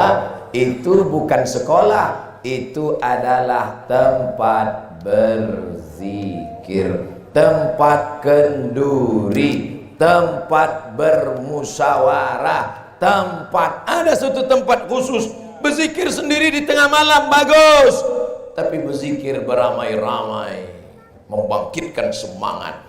Itu bukan sekolah, itu adalah tempat berzikir, tempat kenduri, tempat bermusyawarah, tempat, ada suatu tempat khusus. Berzikir sendiri di tengah malam bagus, tapi berzikir beramai-ramai membangkitkan semangat.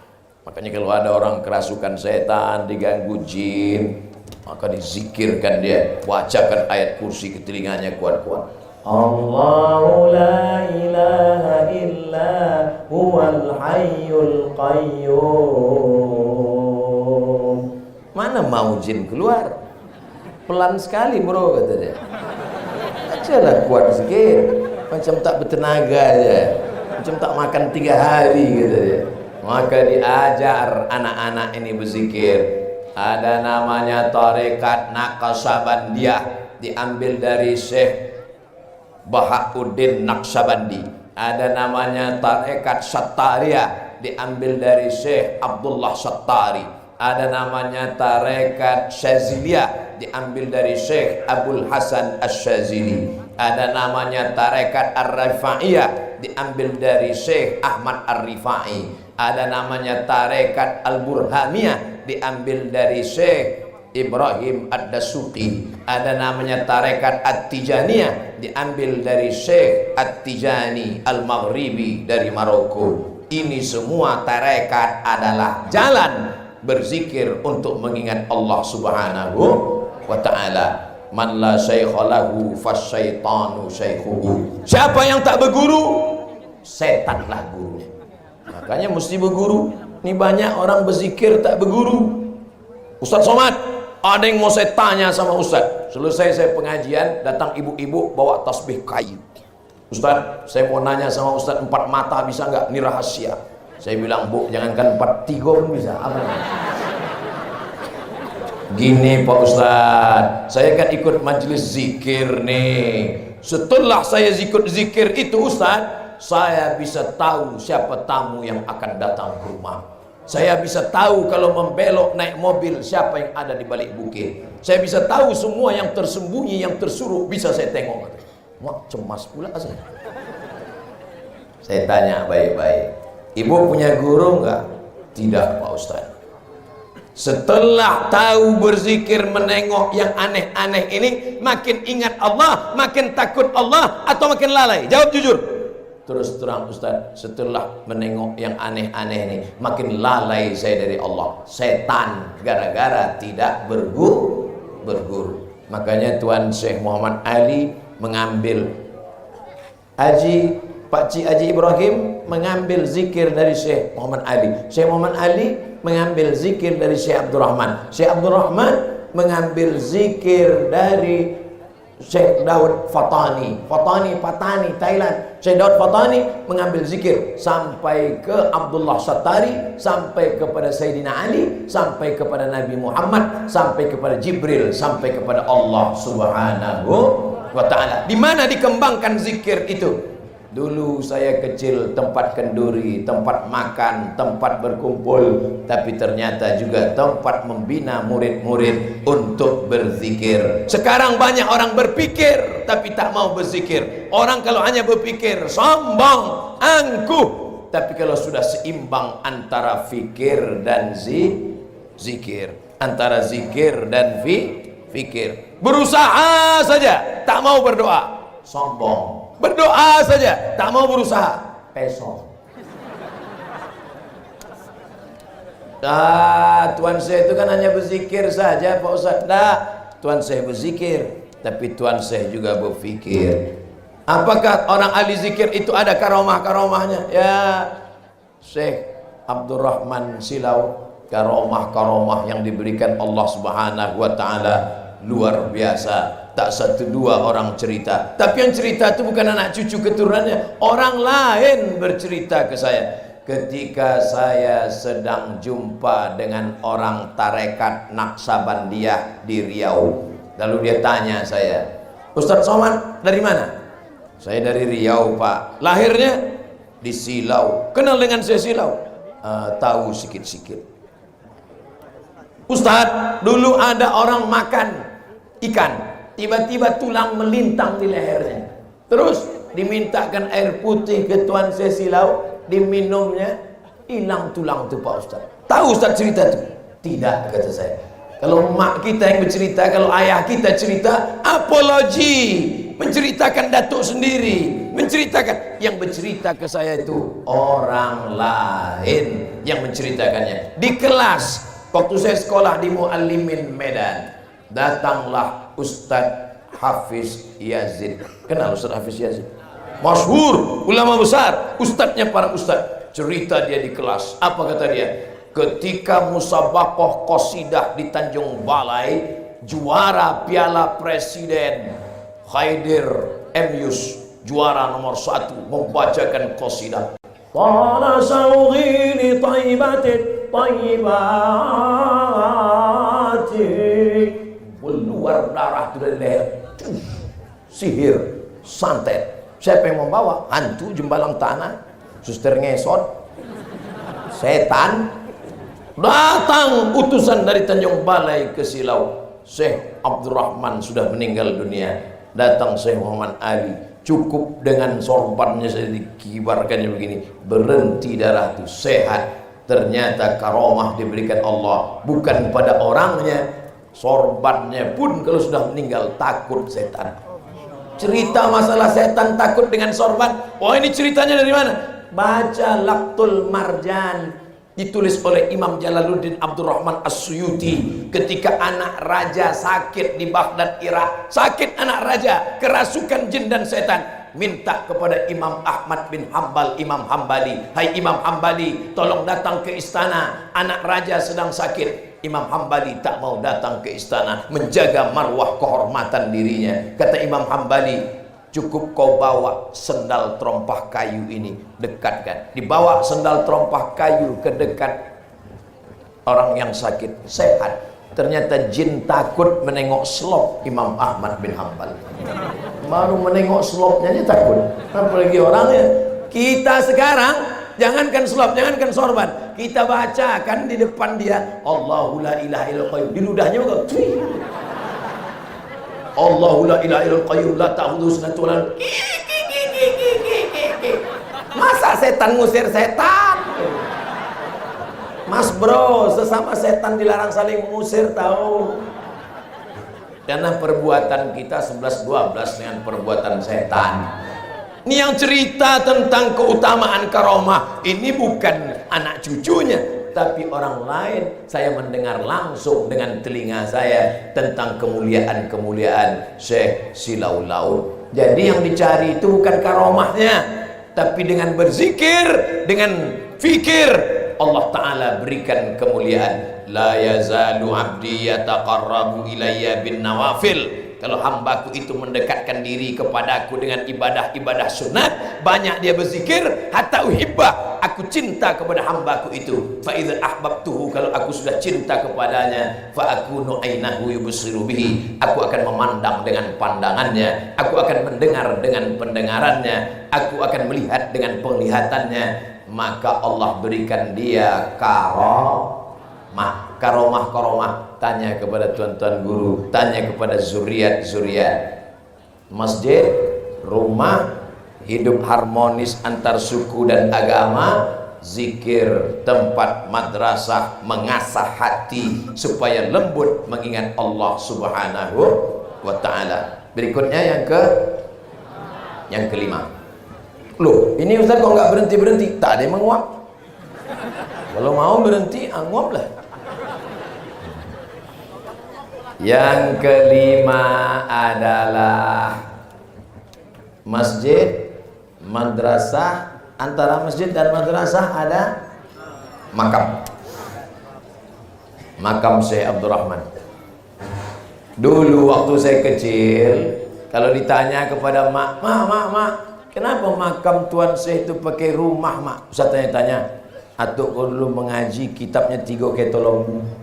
Makanya kalau ada orang kerasukan setan, diganggu jin, maka dizikirkan dia, bacakan ayat kursi ke telinganya kuat-kuat. Allahu la ilaha illa huwal hayyul qayyum. Mana mau jin keluar? Pelan sekali bro, kata dia. Ajalah kuat sikit, macam tak bertenaga aja, macam tak makan 3 hari, kata dia. Maka diajar anak-anak ini berzikir. Ada namanya tarekat Naqsabandiyah, diambil dari Syekh Bahauddin Naqsabandi. Ada namanya tarekat Sattariyah, diambil dari Syekh Abdullah Sattari. Ada namanya tarekat Syaziliyah, diambil dari Syekh Abdul Hasan Asy-Syazili. Ada namanya tarekat Ar-Rifaiyah, diambil dari Syekh Ahmad Ar-Rifai. Ada namanya tarekat Al-Burhamiyah, diambil dari Syekh Ibrahim Ad-Dasuqi. Ada namanya tarekat At-Tijaniyah, diambil dari Syekh At-Tijani Al-Maghribi dari Maroko. Ini semua tarekat adalah jalan berzikir untuk mengingat Allah Subhanahu wa ta'ala. Man la syaikha lahu fasyaitanu syaikhuhu. Siapa yang tak berguru, setanlah gurunya. Makanya mesti berguru. Ini banyak orang berzikir tak berguru. Ustaz Somad, ada yang mau saya tanya sama Ustaz. Selesai saya pengajian, datang ibu-ibu bawa tasbih kayu. Ustaz, saya mau nanya sama Ustaz, 4 mata bisa nggak? Ini rahasia. Saya bilang, Bu, jangankan 4, 3 pun bisa. Apa? Gini Pak Ustaz, saya kan ikut majelis zikir nih. Setelah saya zikir itu Ustaz, saya bisa tahu siapa tamu yang akan datang ke rumah. Saya bisa tahu kalau membelok naik mobil siapa yang ada di balik bukit. Saya bisa tahu semua yang tersembunyi, yang tersuruh bisa saya tengok. Wah, cemas pula saya. Saya tanya baik-baik. Ibu punya guru enggak? Tidak Pak Ustaz. Setelah tahu berzikir menengok yang aneh-aneh ini, makin ingat Allah, makin takut Allah, atau makin lalai? Jawab jujur. Terus terang Ustaz, setelah menengok yang aneh-aneh ini, makin lalai saya dari Allah. Setan, gara-gara tidak berguru. Makanya Tuan Syekh Muhammad Ali mengambil Pakcik Haji Ibrahim mengambil zikir dari Syekh Muhammad Ali. Syekh Muhammad Ali mengambil zikir dari Syekh Abdul Rahman. Syekh Abdul Rahman mengambil zikir dari Syekh Daud Fatani, Patani, Thailand. Syekh Daud Fatani mengambil zikir sampai ke Abdullah Sattari, sampai kepada Sayyidina Ali, sampai kepada Nabi Muhammad, sampai kepada Jibril, sampai kepada Allah Subhanahu wa ta'ala. Di mana dikembangkan zikir itu? Dulu saya kecil, tempat kenduri, tempat makan, tempat berkumpul, tapi ternyata juga tempat membina murid-murid untuk berzikir. Sekarang banyak orang berpikir tapi tak mau berzikir. Orang kalau hanya berpikir sombong, angkuh. Tapi kalau sudah seimbang antara fikir dan zikir, antara zikir dan fikir, berusaha saja tak mau berdoa, sombong. Berdoa saja tak mau berusaha, pesong. Tuan saya itu kan hanya berzikir saja Pak Ustaz. Tuan saya berzikir, tapi Tuan saya juga berfikir. Apakah orang ahli zikir itu ada karomah-karomahnya? Ya, Syekh Abdurrahman Silau, karomah-karomah yang diberikan Allah Subhanahu wa ta'ala luar biasa. Tak satu dua orang cerita, tapi yang cerita itu bukan anak cucu keturunannya, orang lain bercerita ke saya. Ketika saya sedang jumpa dengan orang tarekat Naksabandiyah di Riau, lalu dia tanya saya, Ustadz Somad dari mana? Saya dari Riau Pak. Lahirnya di Silau. Kenal dengan saya Silau? Tahu sikit-sikit. Ustadz, dulu ada orang makan ikan, tiba-tiba tulang melintang di lehernya. Terus dimintakan air putih ke Tuan saya Silau, diminumnya, hilang tulang itu Pak Ustaz. Tahu Ustaz cerita itu? Tidak, kata saya. Kalau mak kita yang bercerita, kalau ayah kita cerita, apologi, menceritakan datuk sendiri, menceritakan. Yang bercerita ke saya itu orang lain yang menceritakannya. Di kelas, waktu saya sekolah di Muallimin Medan, datanglah Ustadz Hafiz Yazid. Kenal Ustadz Hafiz Yazid? Masyhur, ulama besar, ustadznya para ustadz. Cerita dia di kelas, apa kata dia? Ketika musabaqah qasidah di Tanjung Balai, juara Piala Presiden Khaidir Emyus, juara nomor 1, membacakan qasidah. Qala sawghi li tayyibatin tayyibati, keluar darah dari leher, sihir, santet. Siapa yang membawa? Hantu jembalang tanah, suster ngesot, setan. Datang utusan dari Tanjung Balai ke Silau. Syekh Abdurrahman sudah meninggal dunia. Datang Syekh Muhammad Ali, cukup dengan sorbannya saya dikibarkannya begini, berhenti darah itu, sehat. Ternyata karomah diberikan Allah, bukan pada orangnya. Sorbannya pun kalau sudah meninggal takut setan. Cerita masalah setan takut dengan sorban, oh ini ceritanya dari mana? Baca Laqtul Marjan, ditulis oleh Imam Jalaluddin Abdurrahman As-Suyuti. Ketika anak raja sakit di Baghdad, Irak, sakit anak raja, kerasukan jin dan setan, minta kepada Imam Ahmad bin Hambal, Imam Hambali, hai Imam Hambali, tolong datang ke istana, anak raja sedang sakit. Imam Hambali tak mau datang ke istana, menjaga marwah kehormatan dirinya. Kata Imam Hambali, cukup kau bawa sendal terompah kayu ini, dekatkan. Dibawa sendal terompah kayu ke dekat orang yang sakit, sehat. Ternyata jin takut menengok slop Imam Ahmad bin Hambal. Baru menengok slopnya aja takut, apalagi orangnya. Kita sekarang jangankan slop, jangankan sorban, kita bacakan di depan dia, Allahu la ilaha illal qayyum, di ludahnya juga Allahu la ilaha illal qayyum la ta'khudhuhu sinatun wa la nawm. Masa setan ngusir setan? Mas bro, sesama setan dilarang saling mengusir, tahu? Karena perbuatan kita 11-12 dengan perbuatan setan. Ini yang cerita tentang keutamaan karomah, ini bukan anak cucunya, tapi orang lain. Saya mendengar langsung dengan telinga saya tentang kemuliaan-kemuliaan Syekh Silau Laut. Jadi yang dicari itu bukan karomahnya, tapi dengan berzikir, dengan fikir, Allah Ta'ala berikan kemuliaan. La yazalu abdi yataqarrabu ilayya bin nawafil, Kalau hambaku itu mendekatkan diri kepadaku dengan ibadah-ibadah sunat, banyak dia berzikir, hatta uhibbah, aku cinta kepada hambaku itu. Fa idza ahbabtuhu, kalau aku sudah cinta kepadanya, fa akunu ainahu yubsiru bihi, aku akan memandang dengan pandangannya, aku akan mendengar dengan pendengarannya, aku akan melihat dengan penglihatannya. Maka Allah berikan dia karomah. Tanya kepada tuan-tuan guru, tanya kepada zuriat-zuriat. Masjid, rumah, hidup harmonis antar suku dan agama, zikir, tempat madrasah, mengasah hati supaya lembut mengingat Allah Subhanahu wa ta'ala. Berikutnya yang kelima. Loh, ini Ustaz kok nggak berhenti-berhenti? Tak ada yang menguap. Kalau mau berhenti, nguaplah. Yang kelima adalah masjid, madrasah. Antara masjid dan madrasah ada makam. Makam Syekh Abdul Rahman. Dulu waktu saya kecil, kalau ditanya kepada mak, kenapa makam Tuan Syekh itu pakai rumah, mak? Ustaz tanya, atuk kau dulu mengaji kitabnya 3 kereta lembu.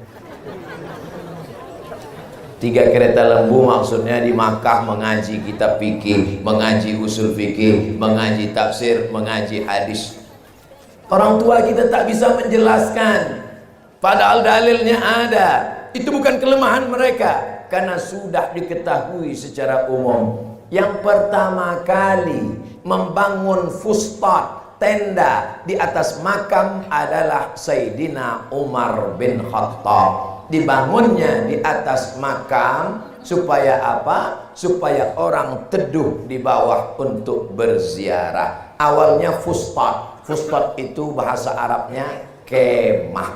3 kereta lembu maksudnya di Makkah mengaji kitab fikih, mengaji usul fikih, mengaji tafsir, mengaji hadis. Orang tua kita tak bisa menjelaskan, padahal dalilnya ada. Itu bukan kelemahan mereka, karena sudah diketahui secara umum. Yang pertama kali membangun fustat, tenda di atas makam adalah Sayyidina Umar bin Khattab. Dibangunnya di atas makam supaya apa? Supaya orang teduh di bawah untuk berziarah. Awalnya fustat. Fustat itu bahasa Arabnya kemah.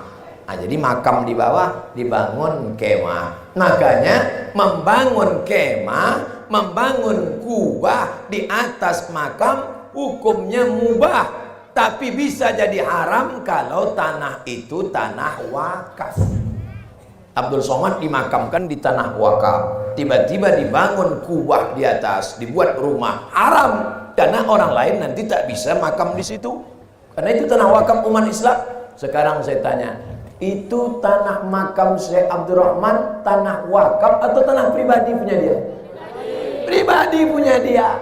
Nah, jadi makam di bawah dibangun kemah. Makanya membangun kemah, membangun kubah di atas makam hukumnya mubah, tapi bisa jadi haram kalau tanah itu tanah wakaf. Abdul Somad dimakamkan di tanah wakaf, tiba-tiba dibangun kubah di atas, dibuat rumah, haram, karena orang lain nanti tak bisa makam di situ, karena itu tanah wakaf umat Islam. Sekarang saya tanya, itu tanah makam Syekh Abdul Rahman tanah wakaf atau tanah pribadi punya dia? Pribadi punya dia.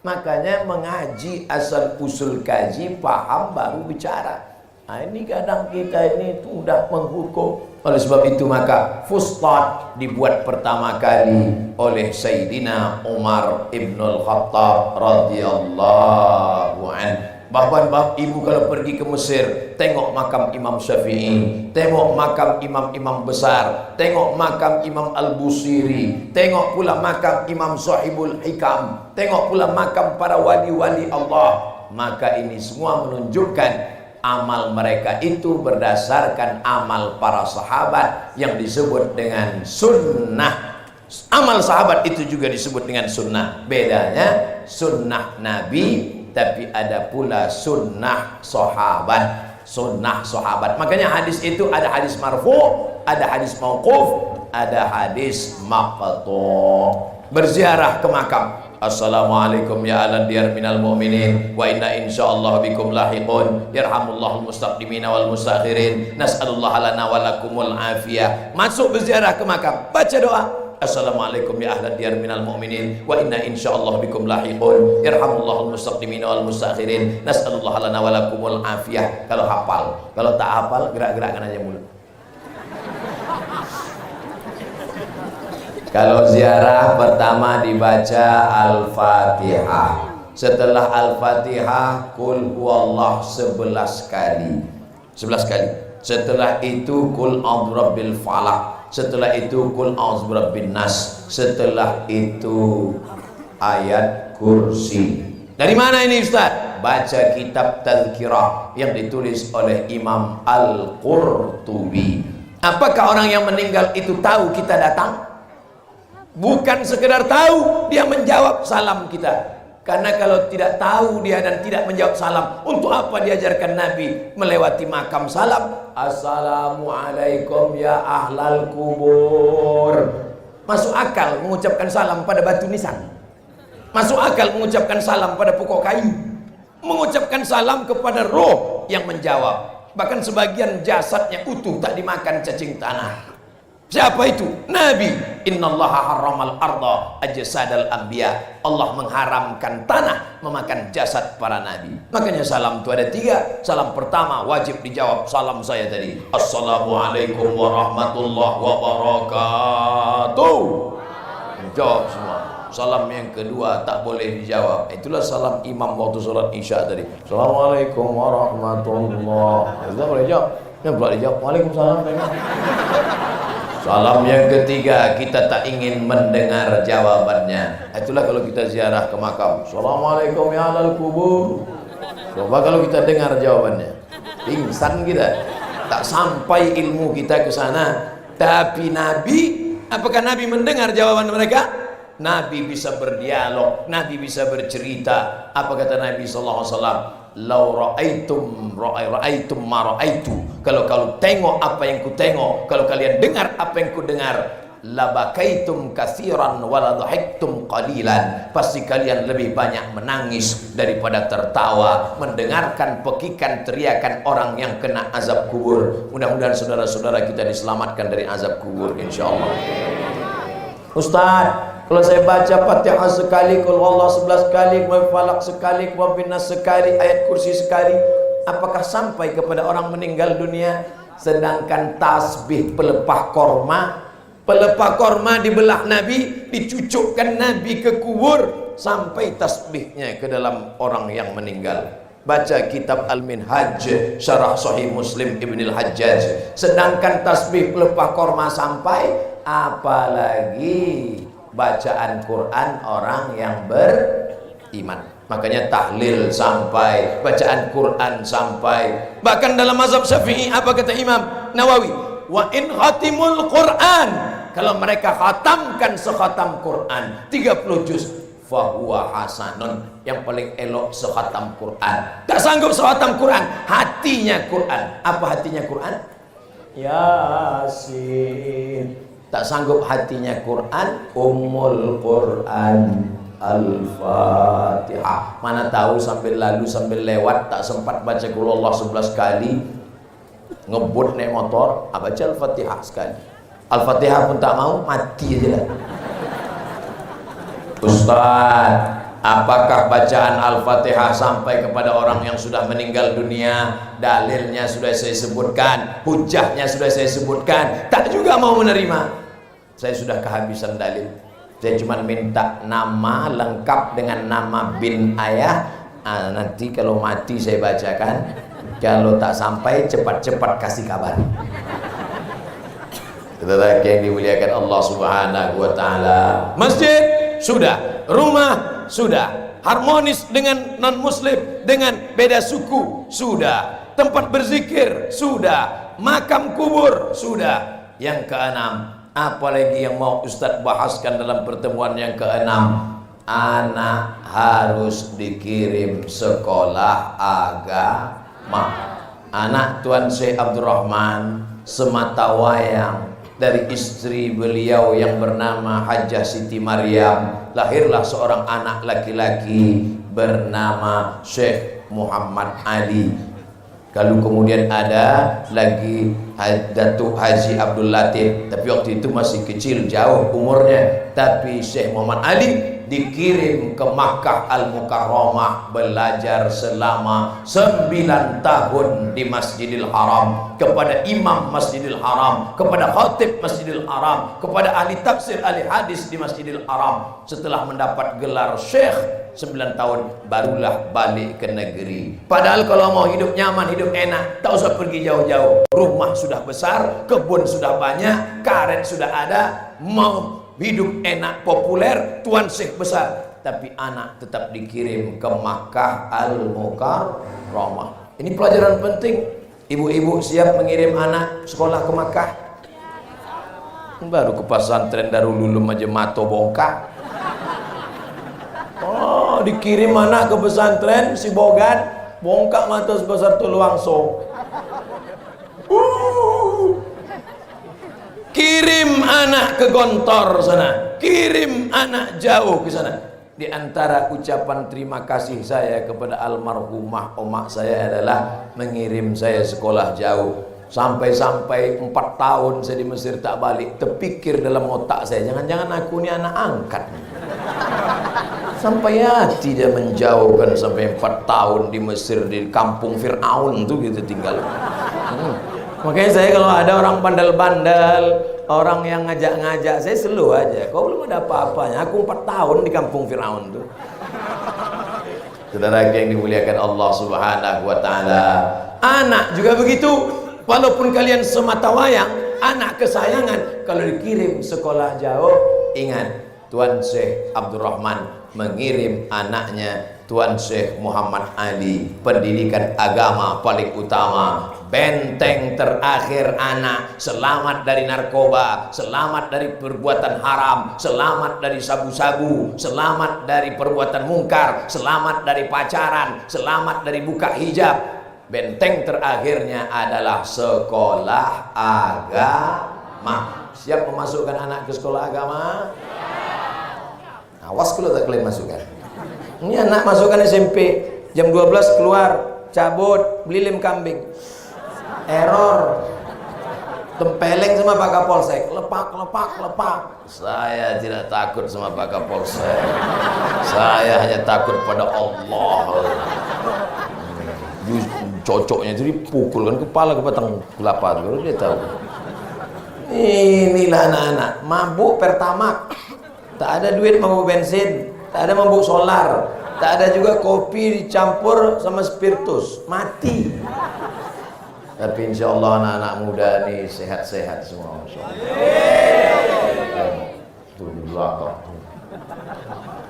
Makanya mengaji asal usul kaji, paham baru bicara. Nah, ini kadang kita ini itu udah menghukum. Oleh sebab itu maka fustat dibuat pertama kali oleh Sayyidina Umar ibnul Khattab radhiyallahu anhu. Bahkan ibu kalau pergi ke Mesir, tengok makam Imam Syafi'i, tengok makam imam-imam besar, tengok makam Imam Al-Busiri, tengok pula makam Imam Sahibul Hikam, tengok pula makam para wali-wali Allah. Maka ini semua menunjukkan amal mereka itu berdasarkan amal para sahabat yang disebut dengan sunnah. Amal sahabat itu juga disebut dengan sunnah. Bedanya sunnah Nabi, tapi ada pula sunnah sahabat. Sunnah sahabat. Makanya hadis itu ada hadis marfu', ada hadis mauquf, ada hadis maqtu'. Berziarah ke makam. Assalamualaikum ya ahlan diyar minal mu'minin wa inna insyaallah bikum lahiqun yarhamullahul mustaqdimina wal mustakhirin nas'alullah lana wa lakumul afiyah. Masuk berziarah ke makam, baca doa. Assalamualaikum ya ahlan diyar minal mu'minin wa inna insyaallah bikum lahiqun yarhamullahul mustaqdimina wal mustakhirin nas'alullah lana wa lakumul afiyah. Kalau hafal, kalau tak hafal gerak-gerakkan aja mulut. Kalau ziarah pertama dibaca Al-Fatihah. Setelah Al-Fatihah Qul huwallah 11 kali. 11 kali. Setelah itu Qul a'udzu birabbil falaq. Setelah itu Qul a'udzu birabbin nas. Setelah itu ayat kursi. Dari mana ini Ustaz? Baca kitab Tazkirah yang ditulis oleh Imam Al-Qurtubi. Apakah orang yang meninggal itu tahu kita datang? Bukan sekedar tahu, dia menjawab salam kita. Karena kalau tidak tahu dia dan tidak menjawab salam, untuk apa diajarkan Nabi melewati makam salam? Assalamualaikum ya ahlal kubur. Masuk akal mengucapkan salam pada batu nisan. Masuk akal mengucapkan salam pada pokok kayu. Mengucapkan salam kepada roh yang menjawab. Bahkan sebagian jasadnya utuh, tak dimakan cacing tanah. Siapa itu? Nabi. Innallaha harramal arda ajsadal anbiya. Allah mengharamkan tanah memakan jasad para nabi. Makanya salam itu ada 3. Salam pertama wajib dijawab, salam saya tadi. Assalamualaikum warahmatullahi wabarakatuh. Jawab semua. Salam yang kedua tak boleh dijawab. Itulah salam imam waktu sholat isya tadi. Assalamualaikum warahmatullahi wabarakatuh. Tak boleh jawab. Yang pula dijawab. Waalaikumsalam. Salam yang ketiga kita tak ingin mendengar jawabannya. Itulah kalau kita ziarah ke makam. Assalamualaikum ya ahlal kubur. Coba kalau kita dengar jawabannya, pingsan kita. Tak sampai ilmu kita ke sana. Tapi Nabi, apakah Nabi mendengar jawaban mereka? Nabi bisa berdialog, Nabi bisa bercerita. Apa kata Nabi sallallahu alaihi wasallam? Lau ra'aitum ma ra'aitu. Kalau tengok apa yang ku tengok, kalau kalian dengar apa yang ku dengar, labakaitum katsiran wala dhahiktum qalilan. Pasti kalian lebih banyak menangis daripada tertawa mendengarkan pekikan teriakan orang yang kena azab kubur. Mudah-mudahan saudara-saudara kita diselamatkan dari azab kubur insyaallah. Ustaz, kalau saya baca Fatihah sekali, Qul Huwallahu 11 kali, Falaq sekali, Nas sekali, ayat kursi sekali, apakah sampai kepada orang meninggal dunia? Sedangkan tasbih pelepah korma dibelah Nabi, dicucukkan Nabi ke kubur, sampai tasbihnya ke dalam orang yang meninggal. Baca kitab Al-Minhaj Syarah Sahih Muslim Ibnul Hajjaj. Sedangkan tasbih pelepah korma sampai, apalagi bacaan Quran orang yang beriman. Makanya tahlil sampai, bacaan Quran sampai. Bahkan dalam mazhab Syafi'i apa kata Imam Nawawi? Wa in khatimul Quran, kalau mereka khatamkan sekhatam Quran 30 juz, fahuwa hasanun, yang paling elok sekhatam Quran. Tak sanggup sekhatam Quran, hatinya Quran. Apa hatinya Quran? Yasin. Tak sanggup hatinya Quran, Ummul Quran Al-Fatihah. Mana tahu sambil lalu sambil lewat tak sempat baca Qul Allah 11 kali, ngebut naik motor, baca Al-Fatihah sekali. Al-Fatihah pun tak mau, mati aja lah. Ustaz, apakah bacaan Al-Fatihah sampai kepada orang yang sudah meninggal dunia? Dalilnya sudah saya sebutkan, hujahnya sudah saya sebutkan, tak juga mau menerima. Saya sudah kehabisan dalil. Saya cuma minta nama lengkap dengan nama bin ayah. Nanti kalau mati saya bacakan. Kalau tak sampai cepat-cepat kasih kabar. Saudara yang dimuliakan Allah Subhanahu wa taala. Masjid sudah, rumah sudah, harmonis dengan non muslim, dengan beda suku sudah, tempat berzikir sudah, makam kubur sudah. Yang keenam, apalagi yang mau Ustadz bahaskan dalam pertemuan yang keenam, anak harus dikirim sekolah agama. Anak Tuan Syekh Abdul Rahman sematawayang dari istri beliau yang bernama Hajjah Siti Maryam, lahirlah seorang anak laki-laki bernama Syekh Muhammad Ali. Kalau kemudian ada lagi Datuk Haji Abdul Latif, tapi waktu itu masih kecil jauh umurnya. Tapi Syekh Muhammad Ali dikirim ke Makkah Al-Mukarramah belajar selama 9 tahun di Masjidil Haram, kepada imam Masjidil Haram, kepada khatib Masjidil Haram, kepada ahli tafsir, ahli hadis di Masjidil Haram. Setelah mendapat gelar Syekh 9 tahun barulah balik ke negeri. Padahal kalau mau hidup nyaman, hidup enak, tak usah pergi jauh-jauh. Rumah sudah besar, kebun sudah banyak, karet sudah ada. Mau hidup enak, populer, tuan syekh besar, tapi anak tetap dikirim ke Makkah Al-Mukarramah. Ini pelajaran penting. Ibu-ibu siap mengirim anak sekolah ke Makkah? Baru ke pesantren Darul Ulum aja mato bongkak. Oh, dikirim anak ke pesantren si Bogan, bongkak mata sebesar Tuluangso. kirim anak ke Gontor sana, kirim anak jauh ke sana. Di antara ucapan terima kasih saya kepada almarhumah omak saya adalah mengirim saya sekolah jauh. Sampai-sampai 4 tahun saya di Mesir tak balik. Terpikir dalam otak saya, jangan-jangan aku ini anak angkat. Sampai hati dia menjauhkan sampai 4 tahun di Mesir, di kampung Fir'aun tuh gitu tinggal. Makanya saya kalau ada orang bandel-bandel, orang yang ngajak-ngajak, saya slow aja. Kau belum ada apa-apanya. Aku 4 tahun di kampung Fir'aun tuh. Saudara yang dimuliakan Allah Subhanahu wa taala. Anak juga begitu. Walaupun kalian semata wayang, anak kesayangan, kalau dikirim sekolah jauh, ingat Tuan Syekh Abdurrahman mengirim anaknya Tuan Syekh Muhammad Ali, pendidikan agama paling utama, benteng terakhir anak, selamat dari narkoba, selamat dari perbuatan haram, selamat dari sabu-sabu, selamat dari perbuatan mungkar, selamat dari pacaran, selamat dari buka hijab. Benteng terakhirnya adalah sekolah agama. Siap memasukkan anak ke sekolah agama? Awas kalau tak kalian masukkan. Ini anak masukkan SMP, jam 12 keluar, cabut, beli lem kambing. Error. Tempeleng sama Pak Kapolsek, lepak. Saya tidak takut sama Pak Kapolsek. Saya hanya takut pada Allah. Cocoknya itu dipukulkan kepala ke batang kelapa, baru dia tahu. Inilah anak-anak mabuk pertamak, tak ada duit mabuk bensin, tak ada mabuk solar, tak ada juga kopi dicampur sama spiritus, mati. Tapi insya Allah anak-anak muda ini sehat-sehat semua, insya Allah. Tuh di belakang.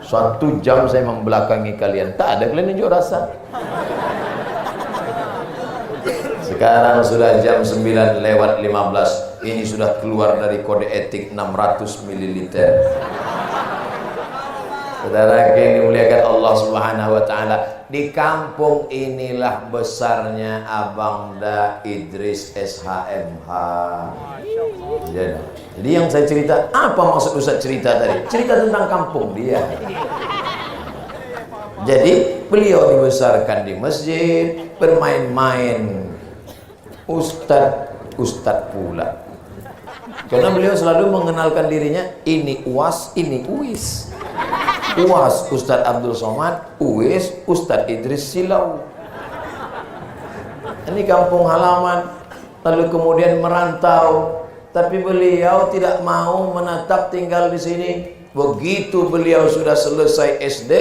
1 jam saya membelakangi kalian, tak ada kalian unjuk rasa. Sekarang sudah jam 9:15. Ini sudah keluar dari kode etik 600 ml. Saudara yang dimuliakan Allah Subhanahu wa taala, di kampung inilah besarnya Abang Da Idris SHMH. Jadi yang saya cerita, apa maksud Ustaz cerita tadi? Cerita tentang kampung dia. Jadi beliau dibesarkan di masjid, bermain-main. Ustadz pula. Karena beliau selalu mengenalkan dirinya, ini UAS, ini UIS. UAS Ustadz Abdul Somad, UIS Ustadz Idris Silau. Ini kampung halaman, lalu kemudian merantau. Tapi beliau tidak mau menetap tinggal di sini. Begitu beliau sudah selesai SD,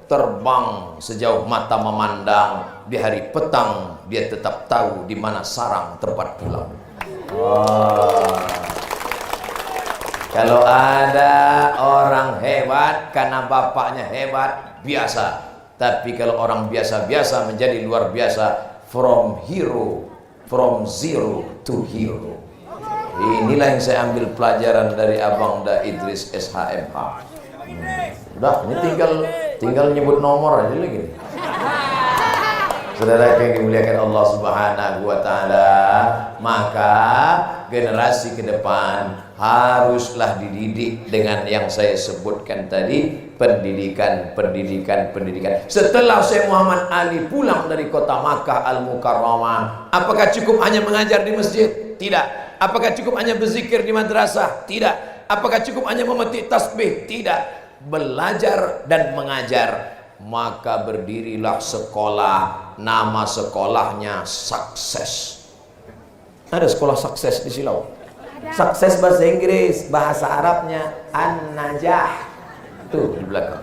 terbang sejauh mata memandang. Di hari petang dia tetap tahu di mana sarang tempat pulang. Kalau ada orang hebat karena bapaknya hebat, biasa. Tapi kalau orang biasa-biasa menjadi luar biasa, from zero to hero. Inilah yang saya ambil pelajaran dari Abang Da Idris SHMH. Udah, ini tinggal nyebut nomor aja lagi. Saudara yang dimuliakan Allah Subhanahu wa taala, maka generasi ke depan haruslah dididik dengan yang saya sebutkan tadi, pendidikan. Setelah Syekh Muhammad Ali pulang dari kota Makkah Al-Mukarramah, apakah cukup hanya mengajar di masjid? Tidak. Apakah cukup hanya berzikir di madrasah? Tidak. Apakah cukup hanya memetik tasbih? Tidak. Belajar dan mengajar. Maka berdirilah sekolah, nama sekolahnya Sukses. Ada sekolah sukses di Silau. Sukses bahasa Inggris, bahasa Arabnya An-Najah. Tuh di belakang.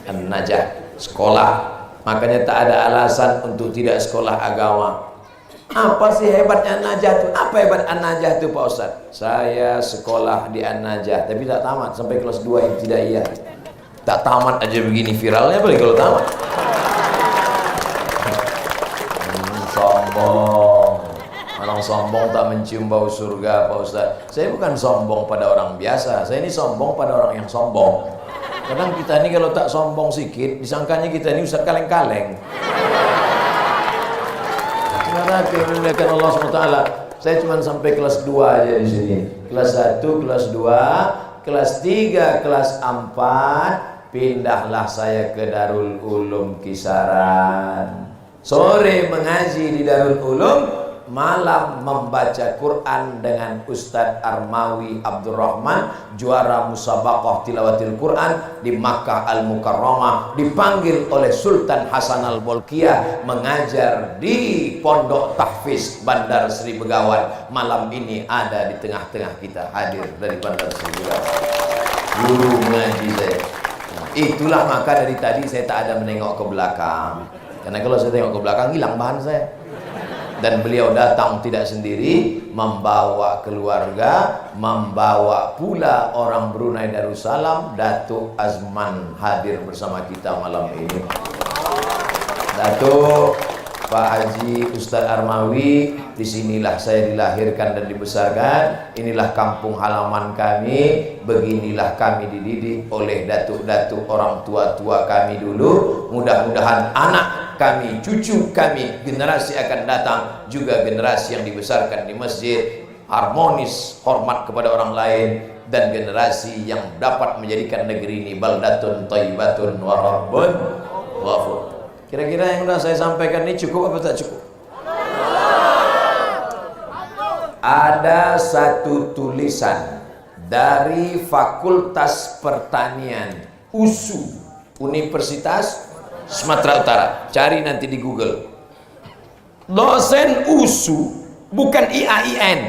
An-Najah, sekolah. Makanya tak ada alasan untuk tidak sekolah agama. Apa sih hebatnya An-Najah itu? Apa hebat An-Najah itu Pak Ustaz? Saya sekolah di An-Najah, tapi tak tamat sampai kelas 2 ibtidaiyah. Tak tamat aja begini viralnya, apalagi kalau tamat. Sombong. Orang sombong tak mencium bau surga Pak Ustaz. Saya bukan sombong pada orang biasa, saya ini sombong pada orang yang sombong. Kadang kita ini kalau tak sombong sedikit, disangkanya kita ini Ustaz kaleng-kaleng. Karena kemuliaan Allah SWT, Saya cuma sampai kelas 2 aja di sini. Kelas 1, kelas 2, kelas 3, kelas 4 pindahlah saya ke Darul Ulum Kisaran. Sore mengaji di Darul Ulum, malam membaca Quran dengan Ustadz Armawi Abdurrahman, juara musabaqah tilawatil Quran di Makkah Al-Mukarramah, dipanggil oleh Sultan Hasan Al-Bolkiah mengajar di Pondok Tahfiz Bandar Sri Begawan. Malam ini ada di tengah-tengah kita, hadir dari Bandar Sri Begawan, guru ngaji saya. Nah, itulah maka dari tadi saya tak ada menengok ke belakang, karena kalau saya tengok ke belakang hilang bahan saya. Dan beliau datang tidak sendiri, membawa keluarga, membawa pula orang Brunei Darussalam. Datuk Azman hadir bersama kita malam ini. Datuk, Pak Haji Ustadz Armawi, disinilah saya dilahirkan dan dibesarkan. Inilah kampung halaman kami. Beginilah kami dididik oleh datuk-datuk orang tua-tua kami dulu. Mudah-mudahan anak kami, cucu kami, generasi akan datang juga generasi yang dibesarkan di masjid, harmonis, hormat kepada orang lain, dan generasi yang dapat menjadikan negeri ini baldatun thayyibatun wa rabbun ghafur. Kira-kira yang sudah saya sampaikan ini cukup apa tak cukup? Ada satu tulisan dari Fakultas Pertanian USU, Universitas Sumatera Utara. Cari nanti di Google. Dosen USU, bukan IAIN.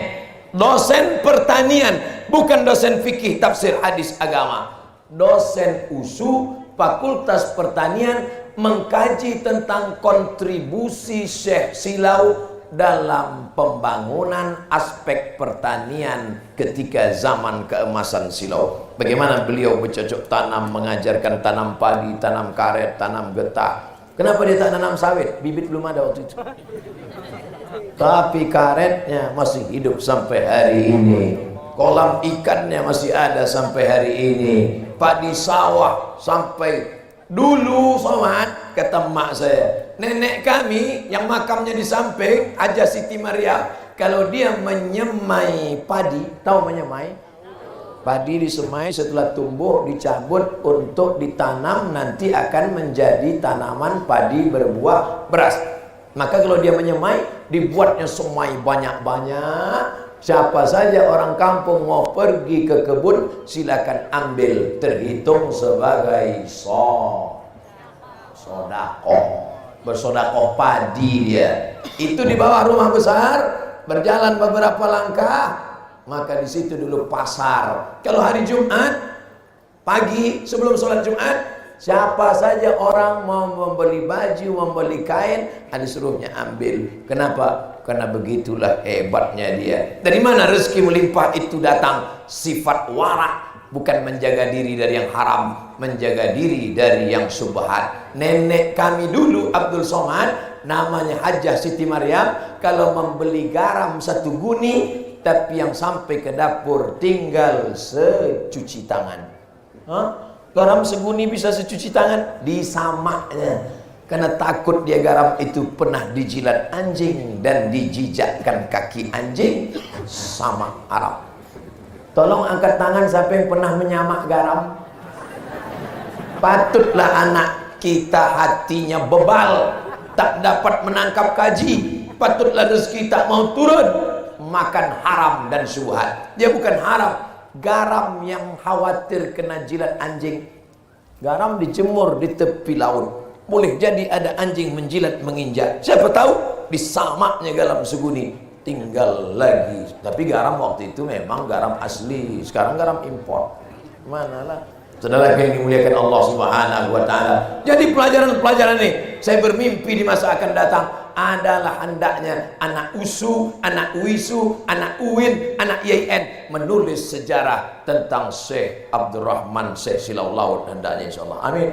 Dosen pertanian, bukan dosen fikih tafsir hadis agama. Dosen USU, Fakultas Pertanian, mengkaji tentang kontribusi Syekh Silau dalam pembangunan aspek pertanian ketika zaman keemasan Silau. Bagaimana beliau bercocok tanam, mengajarkan tanam padi, tanam karet, tanam getah. Kenapa dia tak tanam sawit? Bibit belum ada waktu itu. Tapi karetnya masih hidup sampai hari ini. Kolam ikannya masih ada sampai hari ini. Padi sawah sampai dulu, somat, kata mak saya, nenek kami yang makamnya di samping Haja Siti Maria, kalau dia menyemai padi, tahu menyemai? Padi disemai, setelah tumbuh dicabut untuk ditanam, nanti akan menjadi tanaman padi berbuah beras. Maka kalau dia menyemai, dibuatnya semai banyak-banyak. Siapa saja orang kampung mau pergi ke kebun, silakan ambil, terhitung sebagai sodakoh, bersodakoh padi dia. Itu di bawah rumah besar, berjalan beberapa langkah, maka di situ dulu pasar. Kalau hari Jumat pagi sebelum sholat Jumat, siapa saja orang mau membeli baju, membeli kain, disuruhnya ambil. Kenapa? Karena begitulah hebatnya dia. Dari mana rezeki melimpah itu datang? Sifat warak, bukan menjaga diri dari yang haram, menjaga diri dari yang subhat. Nenek kami dulu Abdul Somad, namanya Hajah Siti Maryam, kalau membeli garam 1 guni, tapi yang sampai ke dapur tinggal secuci tangan. Garam seguni bisa secuci tangan? Disamaknya. Karena takut dia garam itu pernah dijilat anjing dan dijijakkan kaki anjing, sama Arab. Tolong angkat tangan siapa yang pernah menyamak garam. Patutlah anak kita hatinya bebal, tak dapat menangkap kaji. Patutlah rezeki tak mau turun, makan haram dan syubhat. Dia bukan haram, garam yang khawatir kena jilat anjing. Garam dijemur di tepi laut, boleh jadi ada anjing menjilat, menginjak. Siapa tahu disamaknya garam seguni, tinggal lagi. Tapi garam waktu itu memang garam asli, sekarang garam impor. Manalah. Saudara yang dimuliakan Allah Subhanahu wa taala. Jadi pelajaran-pelajaran ini saya bermimpi di masa akan datang adalah hendaknya anak USU, anak UISU, anak UIN, anak IAIN menulis sejarah tentang Syekh Abdurrahman Syekh Silau Laut, hendaknya insyaallah. Amin.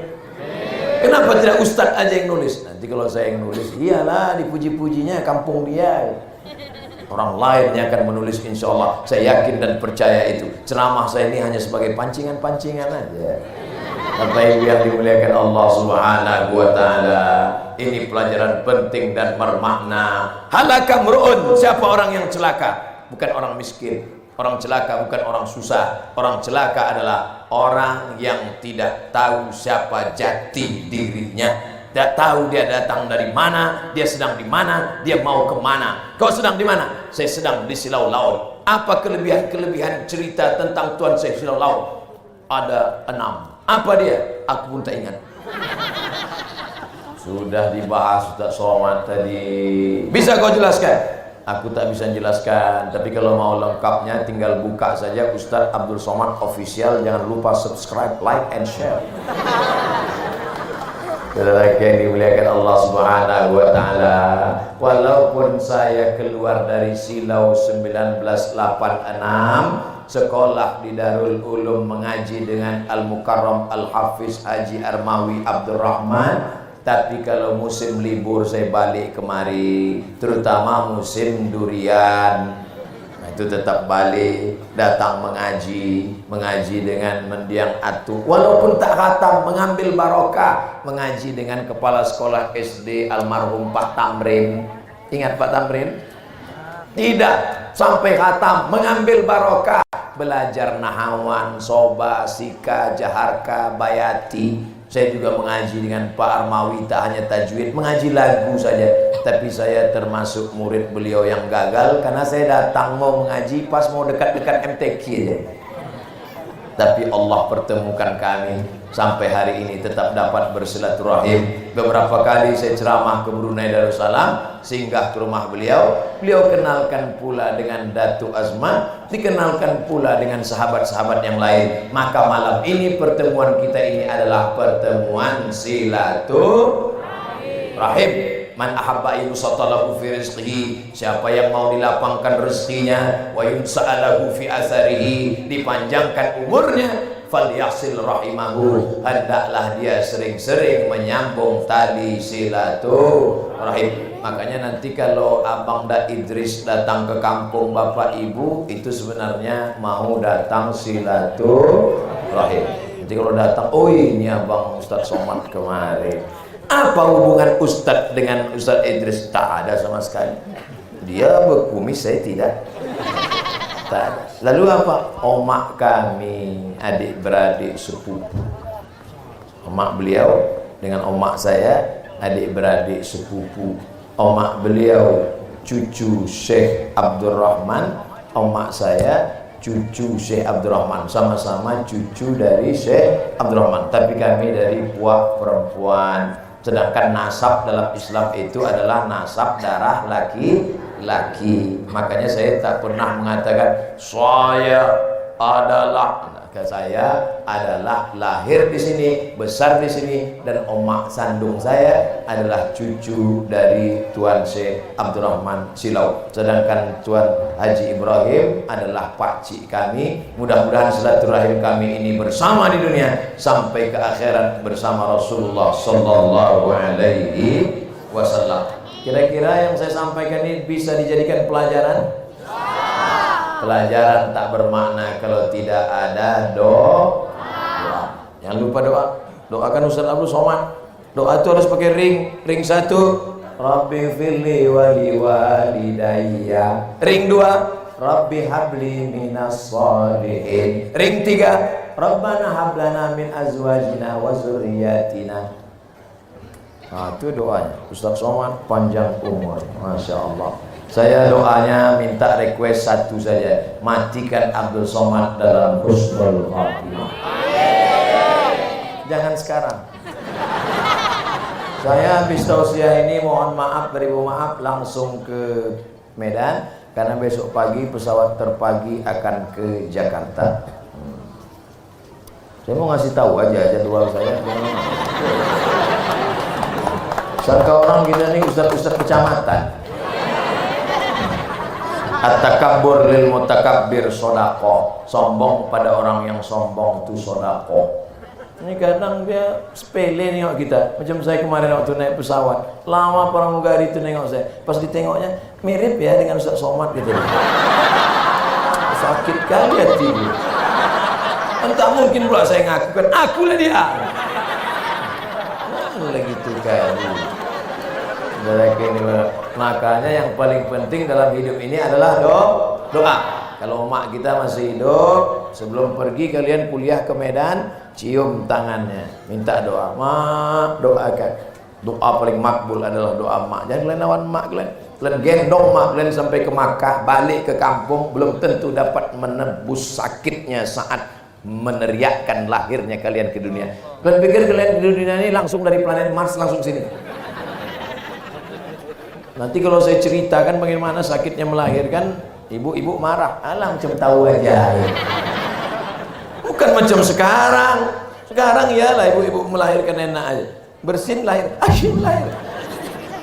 Kenapa tidak Ustadz aja yang nulis? Nanti kalau saya yang nulis, iyalah dipuji-pujinya kampung dia. Orang lain yang akan menulis insya Allah. Saya yakin dan percaya itu. Ceramah saya ini hanya sebagai pancingan-pancingan aja. Bapak Ibu yang dimuliakan Allah Subhanahu wa taala, ini pelajaran penting dan bermakna. Halaka mru'un, siapa orang yang celaka? Bukan orang miskin. Orang celaka bukan orang susah. Orang celaka adalah orang yang tidak tahu siapa jati dirinya. Tidak tahu dia datang dari mana, dia sedang di mana, dia mau kemana. Kau sedang di mana? Saya sedang di Silau Laut. Apa kelebihan cerita tentang Tuan saya Silau Laut? Ada 6. Apa dia? Aku pun tak ingat. Sudah dibahas Ustaz Somad tadi. Bisa kau jelaskan? Aku tak bisa jelaskan. Tapi kalau mau lengkapnya tinggal buka saja Ustaz Abdul Somad Official. Jangan lupa subscribe, like, and share. Saudara yang dimuliakan Allah Subhanahu wa taala, walaupun saya keluar dari Silau 1986, sekolah di Darul Ulum mengaji dengan Al-Mukarram Al-Hafiz Haji Armawi Abdurrahman, tapi kalau musim libur saya balik kemari, terutama musim durian, itu tetap balik, datang mengaji dengan mendiang atu, walaupun tak khatam, mengambil barokah, mengaji dengan kepala sekolah SD almarhum Pak Tamrin. Ingat Pak Tamrin? Tidak sampai khatam, mengambil barokah, belajar nahawan, soba, sika, jaharka, bayati. Saya juga mengaji dengan Pak Armawi, tak hanya tajwid, mengaji lagu saja. Tapi saya termasuk murid beliau yang gagal, karena saya datang mau mengaji pas mau dekat-dekat MTQ aja. Tapi Allah pertemukan kami, sampai hari ini tetap dapat bersilaturahim. Beberapa kali saya ceramah ke Brunei Darussalam, singgah ke rumah beliau. Beliau kenalkan pula dengan Datu Azman, dikenalkan pula dengan sahabat-sahabat yang lain. Maka malam ini pertemuan kita ini adalah pertemuan silaturahim. Man ahabba yusatalahu fi rizqihi, siapa yang mau dilapangkan rezekinya, wa yunsa'alahu fi atharihi, dipanjangkan umurnya, falyasil rahimahu, hendaklah dia sering-sering menyambung tali silaturahim. Makanya nanti kalau Abang Da Idris datang ke kampung Bapak Ibu, itu sebenarnya mau datang silaturahim. Nanti kalau datang, oh ini Abang Ustaz Somad kemarin. Apa hubungan Ustadz dengan Ustadz Idris? Tak ada sama sekali. Dia berkumis, saya tidak. Tak ada. Lalu apa? Omak kami, adik-beradik sepupu. Omak beliau dengan omak saya, adik-beradik sepupu. Omak beliau cucu Syekh Abdurrahman, omak saya cucu Syekh Abdurrahman, sama-sama cucu dari Syekh Abdurrahman. Tapi kami dari puak perempuan. Sedangkan nasab dalam Islam itu adalah nasab darah laki-laki. Makanya saya tak pernah mengatakan saya adalah lahir di sini, besar di sini, dan omak sandung saya adalah cucu dari Tuan Syekh Abdurrahman Silau. Sedangkan Tuan Haji Ibrahim adalah pakcik kami. Mudah-mudahan silaturahim kami ini bersama di dunia sampai ke akhirat bersama Rasulullah sallallahu alaihi wasallam. Kira-kira yang saya sampaikan ini bisa dijadikan pelajaran? Pelajaran tak bermakna kalau tidak ada doa. Jangan lupa doa. Doakan Ustaz Abdul Somad. Doa itu harus pakai ring 1. Rabbi firli wali walidayya. Ring 2. Rabbi habli minas sholihin. Ring 3. Rabbana hablana min azwajina wa zurriyatina. Nah, itu doanya. Ustaz Somad panjang umur. Masya Allah. Saya doanya minta request satu saja, matikan Abdul Somad dalam husnul khatimah. Jangan sekarang. Saya habis tausiah ini mohon maaf beribu maaf langsung ke Medan, karena besok pagi pesawat terpagi akan ke Jakarta. Saya mau ngasih tahu aja jadwal saya. Sangka orang kita nih ustaz-ustaz kecamatan. At-takabbur lil mutakabbir sodako. Sombong pada orang yang sombong itu sodako. Ini kadang dia sepele nengok kita. Macam saya kemarin waktu naik pesawat, lama pramugari itu nengok saya. Pas ditengoknya mirip ya dengan Ustaz Somad gitu. Sakit kali hati. Tak mungkin pula saya ngaku kan akulah dia. Lagi tu kali. Makanya yang paling penting dalam hidup ini adalah doa. Kalau mak kita masih hidup, sebelum pergi kalian kuliah ke Medan, cium tangannya, minta doa. Mak, doakan. Doa paling makbul adalah doa mak. Jangan kalian lawan mak kalian. Kalian gendong mak kalian sampai ke Makkah, balik ke kampung, belum tentu dapat menebus sakitnya saat meneriakkan lahirnya kalian ke dunia. Kalian pikir kalian di dunia ini langsung dari planet Mars langsung sini? Nanti kalau saya ceritakan bagaimana sakitnya melahirkan, ibu-ibu marah. Alah, macam tahu aja. Bukan macam sekarang. Sekarang iyalah ibu-ibu melahirkan enak aja. Bersin lahir, asyik lahir.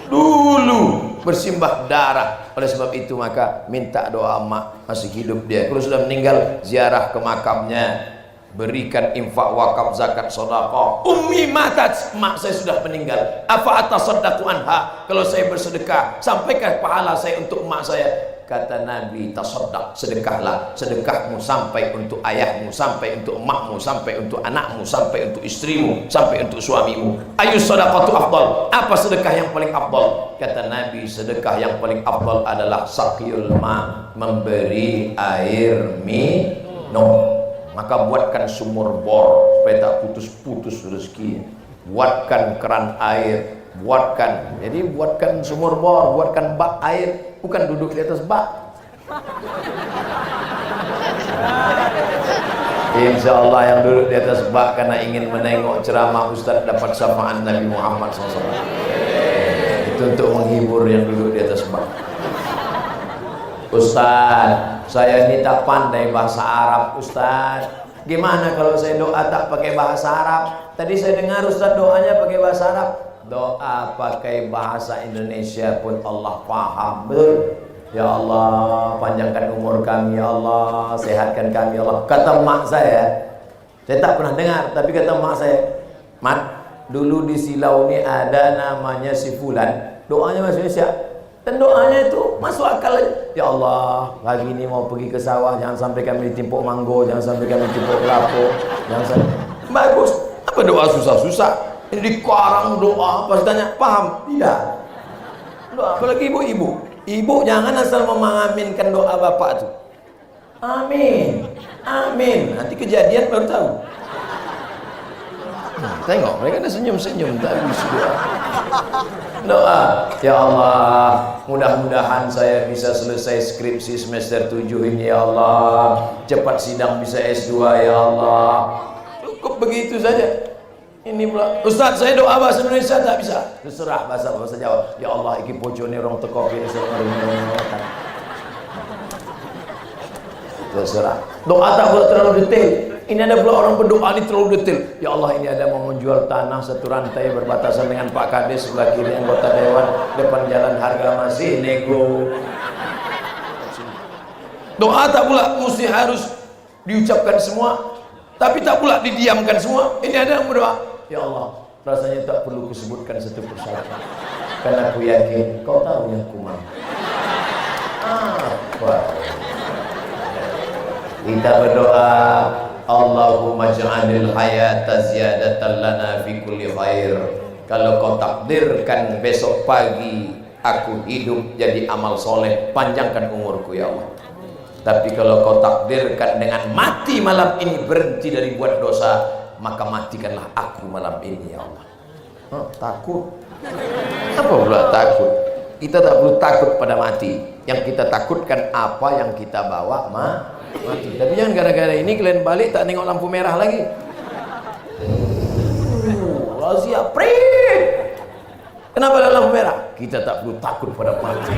Dulu bersimbah darah. Oleh sebab itu maka minta doa emak masih hidup dia. Kalau sudah meninggal, ziarah ke makamnya, berikan infak, wakaf, zakat, sedekah. Ummi matat, mak saya sudah meninggal. Apa atasaddaqu anha? Kalau saya bersedekah, sampaikah pahala saya untuk emak saya? Kata Nabi, tasaddaq, sedekahlah. Sedekahmu sampai untuk ayahmu, sampai untuk emakmu, sampai untuk anakmu, sampai untuk istrimu, sampai untuk suamimu. Ayu sadaqatu afdal. Apa sedekah yang paling afdal? Kata Nabi, sedekah yang paling afdal adalah saqiyul ma, memberi air minum. Maka buatkan sumur bor supaya tak putus-putus rezeki. Buatkan keran air, buatkan sumur bor, buatkan bak air, bukan duduk di atas bak. Insya Allah yang duduk di atas bak karena ingin menengok ceramah Ustaz dapat syafaat Nabi Muhammad SAW. Itu untuk menghibur yang duduk di atas bak. Ustaz, saya ini tak pandai bahasa Arab Ustaz. Gimana kalau saya doa tak pakai bahasa Arab? Tadi saya dengar Ustaz doanya pakai bahasa Arab. Doa pakai bahasa Indonesia pun Allah paham. Ya Allah, panjangkan umur kami ya Allah, sehatkan kami ya Allah. Kata mak saya tak pernah dengar, tapi kata mak saya, Mat, dulu di Silau ini ada namanya si Fulan, doanya bahasa Indonesia. Dan doanya itu masuk akal aja. Ya Allah, pagi ini mau pergi ke sawah, jangan sampai kami ditimpuk manggo, jangan sampai kami ditimpuk kelapa, jangan sampai. Bagus. Apa doa susah-susah? Ini dikarang doa, pas tanya, paham? Tidak. Doa, apalagi ibu-ibu. Ibu jangan asal mengaminkan doa bapak itu. Amin. Amin. Nanti kejadian baru tahu. Tengok, mereka ada senyum-senyum tak habis doa. Doa, ya Allah, mudah-mudahan saya bisa selesai skripsi semester 7 ini ya Allah. Cepat sidang bisa S2 ya Allah. Cukup begitu saja. Ini pula, Ustaz saya doa bahasa Indonesia tak bisa. Terserah bahasa Jawa. Ya Allah, iki pojone orang teko kene terserah. Doa tak boleh terlalu detail. Ini ada pula orang berdoa ini terlalu detail. Ya Allah, ini ada mau menjual tanah satu rantai berbatasan dengan Pak Kades, sebelah kiri anggota dewan, depan jalan harga masih nego. Doa tak pula mesti harus diucapkan semua, tapi tak pula didiamkan semua. Ini ada yang berdoa, ya Allah, rasanya tak perlu kusebutkan satu persatu, karena aku yakin kau tahu yang ku mau. Apa? Kita berdoa, Allahumma ja'alil hayata ziyadatan lana fi kulli khair. Kalau kau takdirkan besok pagi aku hidup jadi amal soleh, panjangkan umurku ya Allah. Tapi kalau kau takdirkan dengan mati malam ini berhenti dari buat dosa, maka matikanlah aku malam ini ya Allah. Takut? Apa pula takut? Kita tak perlu takut pada mati. Yang kita takutkan apa yang kita bawa mati. Tapi jangan gara-gara ini kalian balik tak tengok lampu merah lagi. Razia prit. Kenapa ada lampu merah? Kita tak perlu takut pada mati.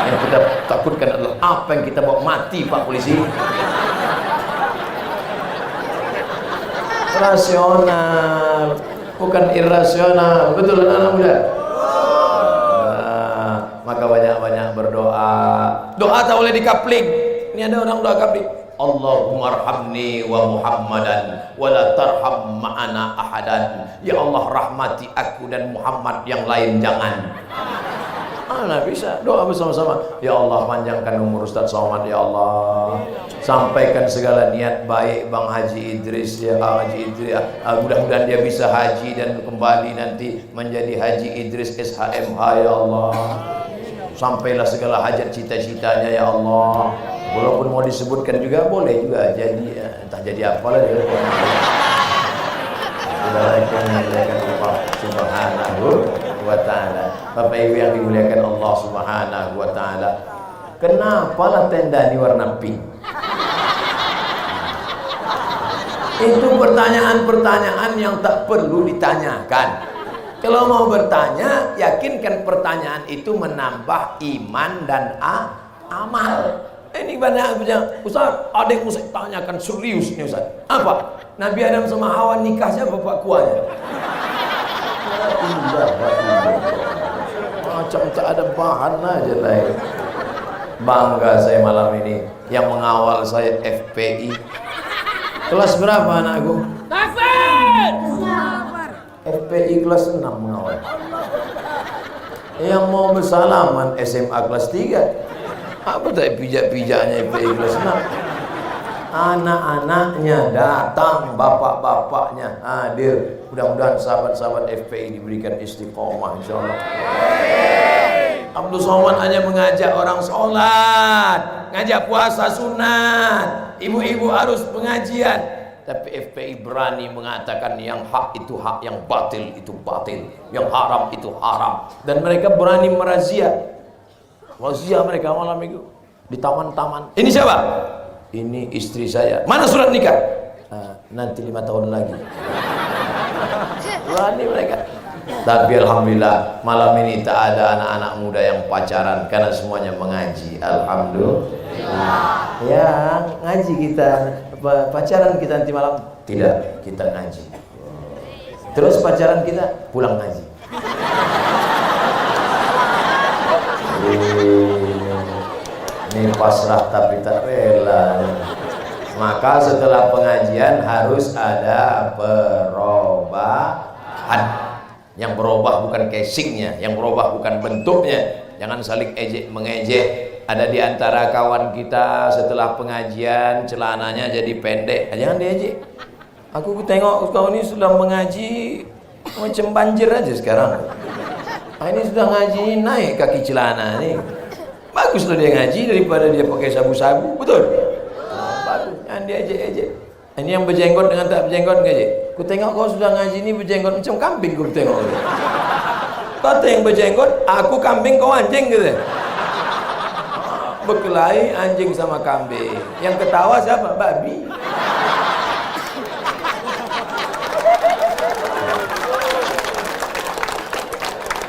Yang kita takutkan adalah apa yang kita bawa mati, Pak Polisi. Rasional, bukan irasional. Betul anak muda? Maka banyak-banyak berdoa. Doa tak boleh dikapling. Ini ada orang doa kapling. Allahumma arhamni wa Muhammadan wa la tarham ma'ana ahadan. Ya Allah, rahmati aku dan Muhammad, yang lain jangan. Nah bisa doa bersama-sama. Ya Allah, panjangkan umur Ustaz Somad ya Allah. Sampaikan segala niat baik Bang Haji Idris ya, Haji Idris. Mudah-mudahan dia bisa haji dan kembali nanti menjadi Haji Idris SHMH ya Allah. Sampailah segala hajat cita-citanya ya Allah. Walaupun mau disebutkan juga boleh juga, jadi entah jadi apalah dia. Allah Subhanahu wa ta'ala. Bapak Ibu yang dimuliakan Allah Subhanahu wa ta'ala, kenapa lah tenda ini warna pink? Itu pertanyaan-pertanyaan yang tak perlu ditanyakan. Kalau mau bertanya, yakinkan pertanyaan itu menambah iman dan amal. Ini banyak Ustaz, ada yang saya tanyakan serius nih Ustaz. Apa? Nabi Adam sama Hawa nikah siapa Pak Kuanya? Macam tak ada bahan aja lah. Bangga saya malam ini yang mengawal saya FPI. Kelas berapa anakku? FPI kelas 6 mengawal. Yang mau bersalaman SMA kelas 3. Apa tak pijak-pijaknya FPI kelas 6? Anak-anaknya datang, bapak-bapaknya hadir. Mudah-mudahan sahabat-sahabat FPI diberikan istiqomah insyaallah. Abdul Somad hanya mengajak orang sholat, ngajak puasa sunat, ibu-ibu harus pengajian. Tapi FPI berani mengatakan yang hak itu hak, yang batil itu batil, yang haram itu haram. Dan mereka berani merazia. Razia mereka malam itu di taman-taman. Ini siapa? Ini istri saya. Mana surat nikah? Nanti 5 tahun lagi. Berani mereka. Tapi alhamdulillah malam ini tak ada anak-anak muda yang pacaran karena semuanya mengaji. Alhamdulillah. Ya ngaji kita. Pacaran kita nanti malam? Tidak, kita ngaji. Terus pacaran kita pulang ngaji. Ini pasrah tapi tak rela. Maka setelah pengajian harus ada perubahan. Yang berubah bukan casingnya, yang berubah bukan bentuknya. Jangan saling ejek mengejek. Ada di antara kawan kita setelah pengajian celananya jadi pendek. Jangan diejek. Aku tengok kau ini sudah mengaji macam banjir aja sekarang. Ini sudah ngaji naik kaki celana nih. Bagus loh dia ngaji daripada dia pakai sabu-sabu, betul? Bagus, jangan diejek-ejek. Ini yang berjenggot dengan tak berjenggot ngejek. Ku tengok kau sudah ngaji ini berjenggot macam kambing, ku tengok. Kata yang berjenggot, aku kambing kau anjing gitu. Berkelahi anjing sama kambing. Yang ketawa siapa? Babi.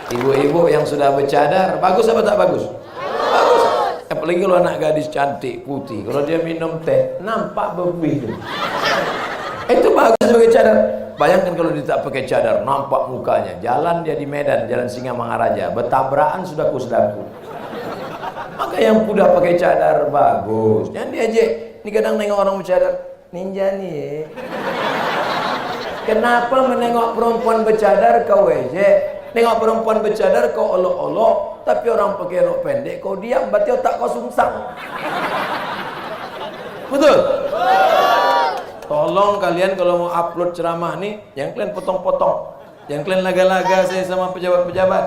Ibu-ibu yang sudah bercadar, bagus apa tak bagus? Bagus. Apalagi kalau anak gadis cantik, putih. Kalau dia minum teh, nampak berbih. Itu bagus sebagai cadar. Bayangkan kalau dia tak pakai cadar, nampak mukanya. Jalan dia di Medan, jalan Singamangaraja, bertabrakan sudah kusdaku. Maka yang udah pakai cadar bagus, jangan diejek. Ini kadang nengok orang bercadar, ninja nih. Kenapa menengok perempuan bercadar kau ejek? Nengok perempuan bercadar kau olok-olok, tapi orang pakai rok pendek kau diam, berarti otak kau sungsang. Betul? Tolong kalian kalau mau upload ceramah nih, jangan kalian potong-potong, jangan kalian laga-laga saya sama pejabat-pejabat.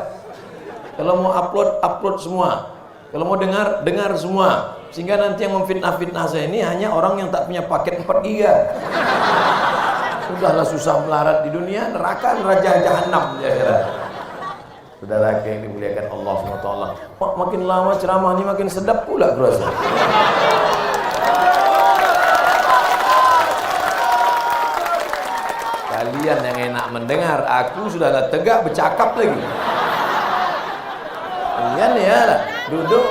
Kalau mau upload semua. Kalau mau dengar semua. Sehingga nanti yang memfitnah-fitnah saya ini hanya orang yang tak punya paket 4 giga. Sudahlah susah melarat di dunia, neraka raja jahanam ya kira. Saudara yang dimuliakan Allah SWT. Makin lama ceramah ini makin sedap pula kurasa. Kalian yang enak mendengar, aku sudah tegak bercakap lagi. Kalian ya duduk,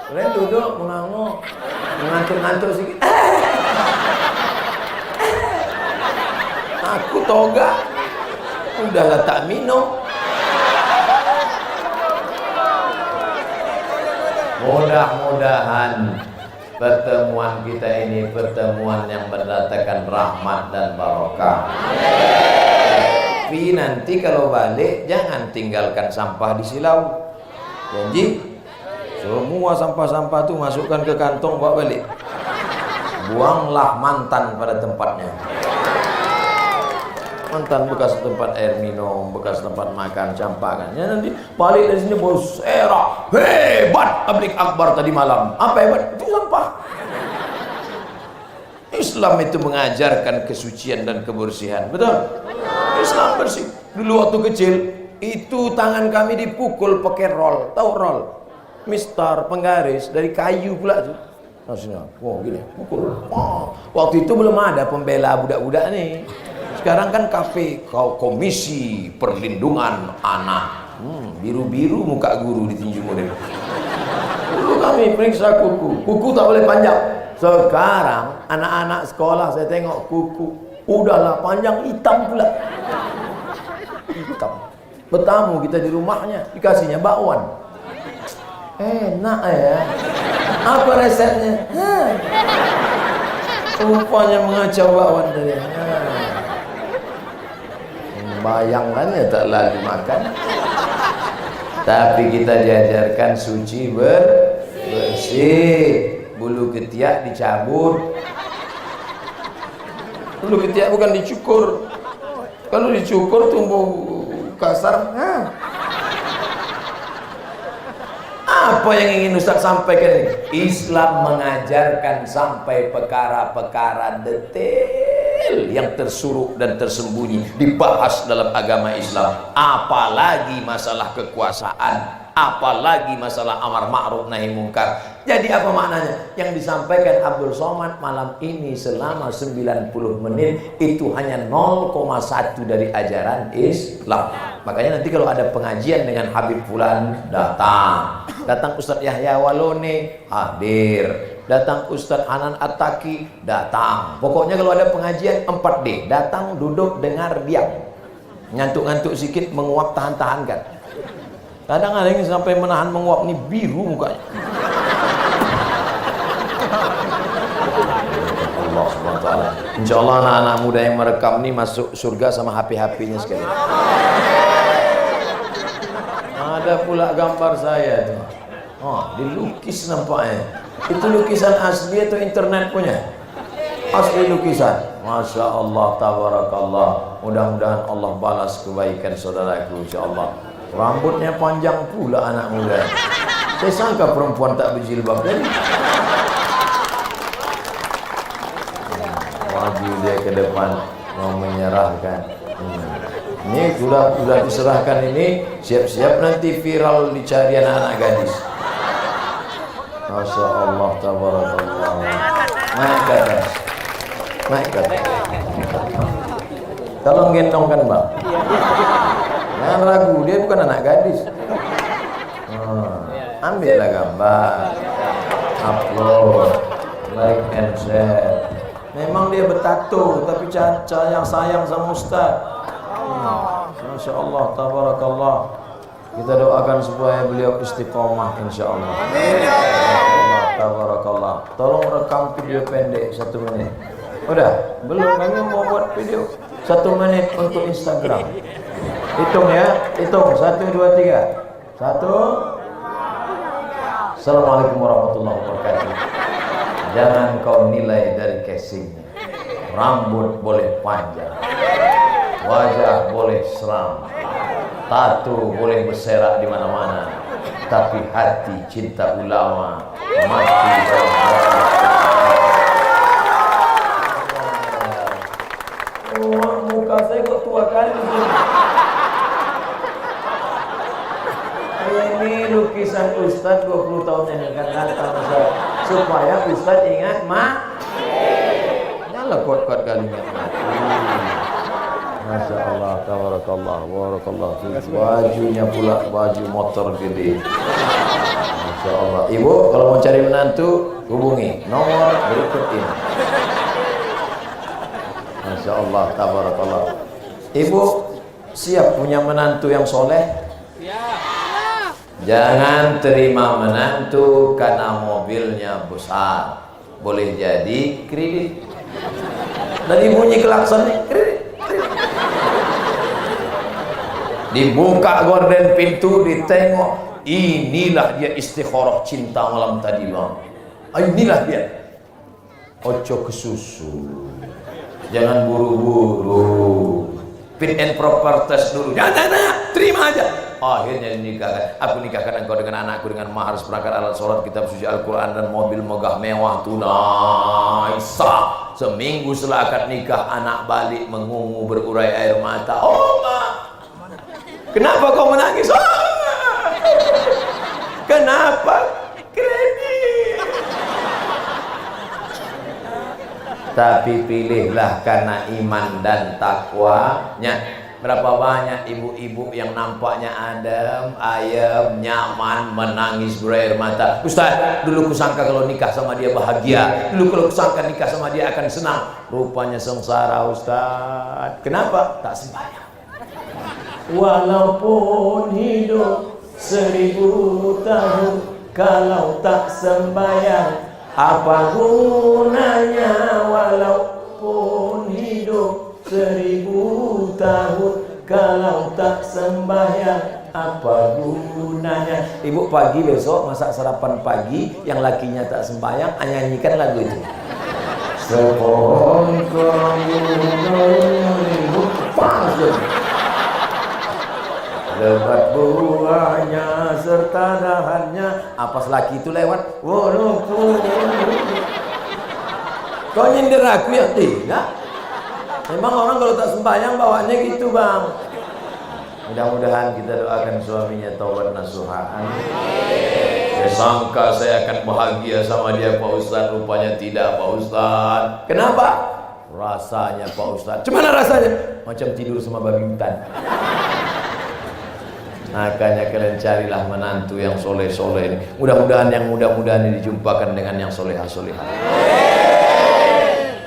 kalian duduk mengangguk, mengantur-ngantur sedikit. Aku toga, udahlah tak minum. Mudah-mudahan pertemuan kita ini pertemuan yang mendatangkan rahmat dan barokah. Tapi nanti kalau balik jangan tinggalkan sampah di silau. Janji? Semua sampah-sampah tuh masukkan ke kantong, bawa balik. Buanglah mantan pada tempatnya. Mantan bekas tempat air minum, bekas tempat makan, campakan. Ya, nanti balik dari sini bos era hebat tablik akbar tadi malam. Apa hebat? Itu sampah. Islam itu mengajarkan kesucian dan kebersihan. Betul? Islam bersih. Dulu waktu kecil itu tangan kami dipukul pakai roll. Tahu roll? Mistar, penggaris dari kayu pula tuh. Nah, sini. Oh, gini, pukul. Oh. Waktu itu belum ada pembela budak-budak nih. Sekarang kan KP, Komisi Perlindungan Anak. Biru-biru muka guru ditinju model. Dulu kami periksa kuku. Kuku tak boleh panjang. Sekarang anak-anak sekolah saya tengok kuku udahlah panjang, hitam pula. Hitam. Bertamu kita di rumahnya, dikasihnya bakwan. Enak ya. Apa resepnya? Rupanya mengacau bakwan tadi. Bayangkannya tak lagi makan. Tapi kita diajarkan suci bersih. Bulu ketiak dicabut. Bulu ketiak bukan dicukur. Kalau dicukur tumbuh kasar. Apa yang ingin Ustaz sampaikan? Islam mengajarkan sampai perkara-perkara detail yang tersuruh dan tersembunyi dibahas dalam agama Islam. Apalagi masalah kekuasaan, apalagi masalah amar ma'ruf nahi mungkar. Jadi apa maknanya? Yang disampaikan Abdul Somad malam ini selama 90 menit itu hanya 0,1 dari ajaran Islam. Makanya nanti kalau ada pengajian dengan Habib Fulan, datang Ustadz Yahya Walone hadir, datang Ustadz Hanan At-Taki datang. Pokoknya kalau ada pengajian 4D, datang, duduk, dengar, diam. Ngantuk-ngantuk sedikit, menguap, tahan-tahankan. Kadang ada yang sampai menahan menguap, nih biru mukanya. Allah subhanahu wa ta'ala. Insya Allah anak-anak muda yang merekam ini masuk surga sama HP-HP-nya sekali. Ada pula gambar saya tuh. Oh, dilukis nampaknya. Itu lukisan asli atau internet punya? Asli lukisan. Masya Allah, tabarakallah. Mudah-mudahan Allah balas kebaikan saudaraku, insya Allah. Rambutnya panjang pula anak muda. Saya sangka perempuan tak berjilbab tadi. Maju dia ke depan mau menyerahkan. Ini sudah diserahkan ini, siap-siap nanti viral dicari anak-anak gadis. Masya Allah, tabarakallah. Naik ke atas. Naik ke atas. Tolong gendongkan bang. Jangan ragu, dia bukan anak gadis. Ambillah gambar, upload, like and share. Memang dia bertato, tapi sayang sama Ustaz. Masya Allah, tabarakallah. Kita doakan supaya beliau istiqomah, insya Allah. Allah, tabarakallah. Tolong rekam video pendek 1 menit. Udah? Belum, kami mau buat video 1 menit untuk Instagram. Hitung ya, hitung 1, 2, 3. 1. Assalamualaikum warahmatullahi wabarakatuh. Jangan kau nilai dari casingnya. Rambut boleh panjang, wajah boleh seram, tato boleh berserak di mana-mana, tapi hati cinta ulama mati dalam hati. Oh, muka saya kok tua kali sih. Ini lukisan Ustadz 20 tahun yang akan datang, supaya Ustadz ingat nyala kuat-kuat kali ingat mati. Masya Allah, tabarakallah, barakallah. Bajunya pula baju motor gede. Masya Allah. Ibu kalau mau cari menantu hubungi nomor berikut ini. Masya Allah, tabarakallah. Ibu siap punya menantu yang soleh? Jangan terima menantu karena mobilnya besar, boleh jadi kredit. Dari bunyi klaksonnya kredit. Dibuka gorden pintu, ditengok Inilah dia istikharah cinta malam tadi bang. Inilah dia. Ojo kesusu. Jangan buru-buru. Fit and proper test dulu. Jangan, terima aja. Akhirnya dinikahkan. Aku nikahkan engkau dengan anakku dengan mahar seperangkat alat sholat, kitab suci Al-Quran dan mobil megah mewah tunai sah. Seminggu setelah akad nikah, anak balik mengungu berurai air mata. Oh ma, kenapa kau menangis? Oh, kenapa? Kredit. Tapi pilihlah karena iman dan takwanya. Berapa banyak ibu-ibu yang nampaknya adem, ayem, nyaman, menangis berair mata. Ustaz, dulu kusangka kalau nikah sama dia bahagia. Dulu kalau kusangka nikah sama dia akan senang. Rupanya sengsara Ustaz. Kenapa? Tak sembahyang. Walaupun hidup 1000 tahun, kalau tak sembahyang, apa gunanya? Walaupun hidup 1000 tahun, kalau tak sembahyang, apa gunanya? Ibu pagi besok masak sarapan pagi, yang lakinya tak sembahyang, nyanyikan lagu itu. Sepon kamu pas lebat buahnya serta dahannya. Apa laki itu lewat? Walaupun kau nyindir aku ya? Tidak. Memang orang kalau tak sembahyang bawaannya gitu bang. Mudah-mudahan kita doakan suaminya taubat nasuha. Saya sangka saya akan bahagia sama dia Pak Ustadz, rupanya tidak Pak Ustadz. Kenapa? Rasanya Pak Ustadz. Gimana rasanya? Macam tidur sama babi hutan. Makanya kalian carilah menantu yang soleh-soleh. Mudah-mudahan yang mudah-mudahan ini dijumpakan dengan yang solehah-solehah.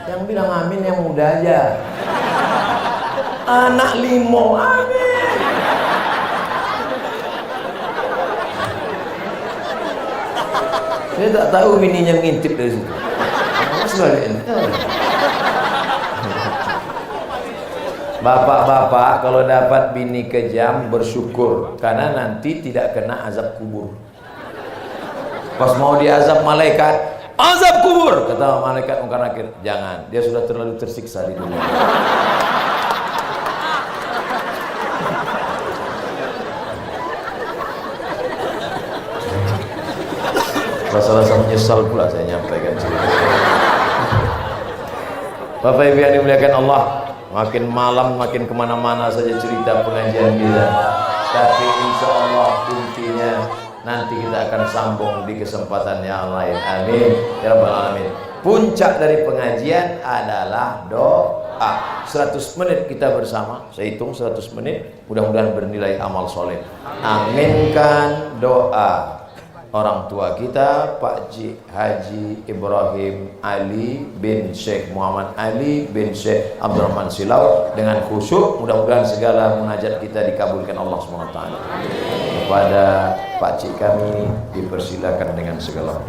Yang bilang amin yang muda aja. Anak 5, amin. Saya tak tahu bininya ngintip dari situ. Bapak-bapak kalau dapat bini kejam bersyukur, karena nanti tidak kena azab kubur. Pas mau diazab malaikat, azab kubur, kata malaikat Mungkar Nakir, jangan, dia sudah terlalu tersiksa di dunia. Rasa-rasa menyesal pula saya nyampaikan cerita. Bapak Ibu yang dimuliakan Allah, makin malam makin kemana-mana saja cerita pengajian kita. Tapi insya Allah intinya nanti kita akan sambung di kesempatan yang lain. Amin ya rabbal alamin. Puncak dari pengajian adalah doa. 100 menit kita bersama. Saya hitung 100 menit. Mudah-mudahan bernilai amal soleh. Aminkan doa orang tua kita, Pak Haji Ibrahim Ali bin Syekh Muhammad Ali bin Syekh Abdurrahman Silau, dengan khusyuk. Mudah-mudahan segala munajat kita dikabulkan Allah SWT. Kepada Pak Cik kami dipersilakan dengan segala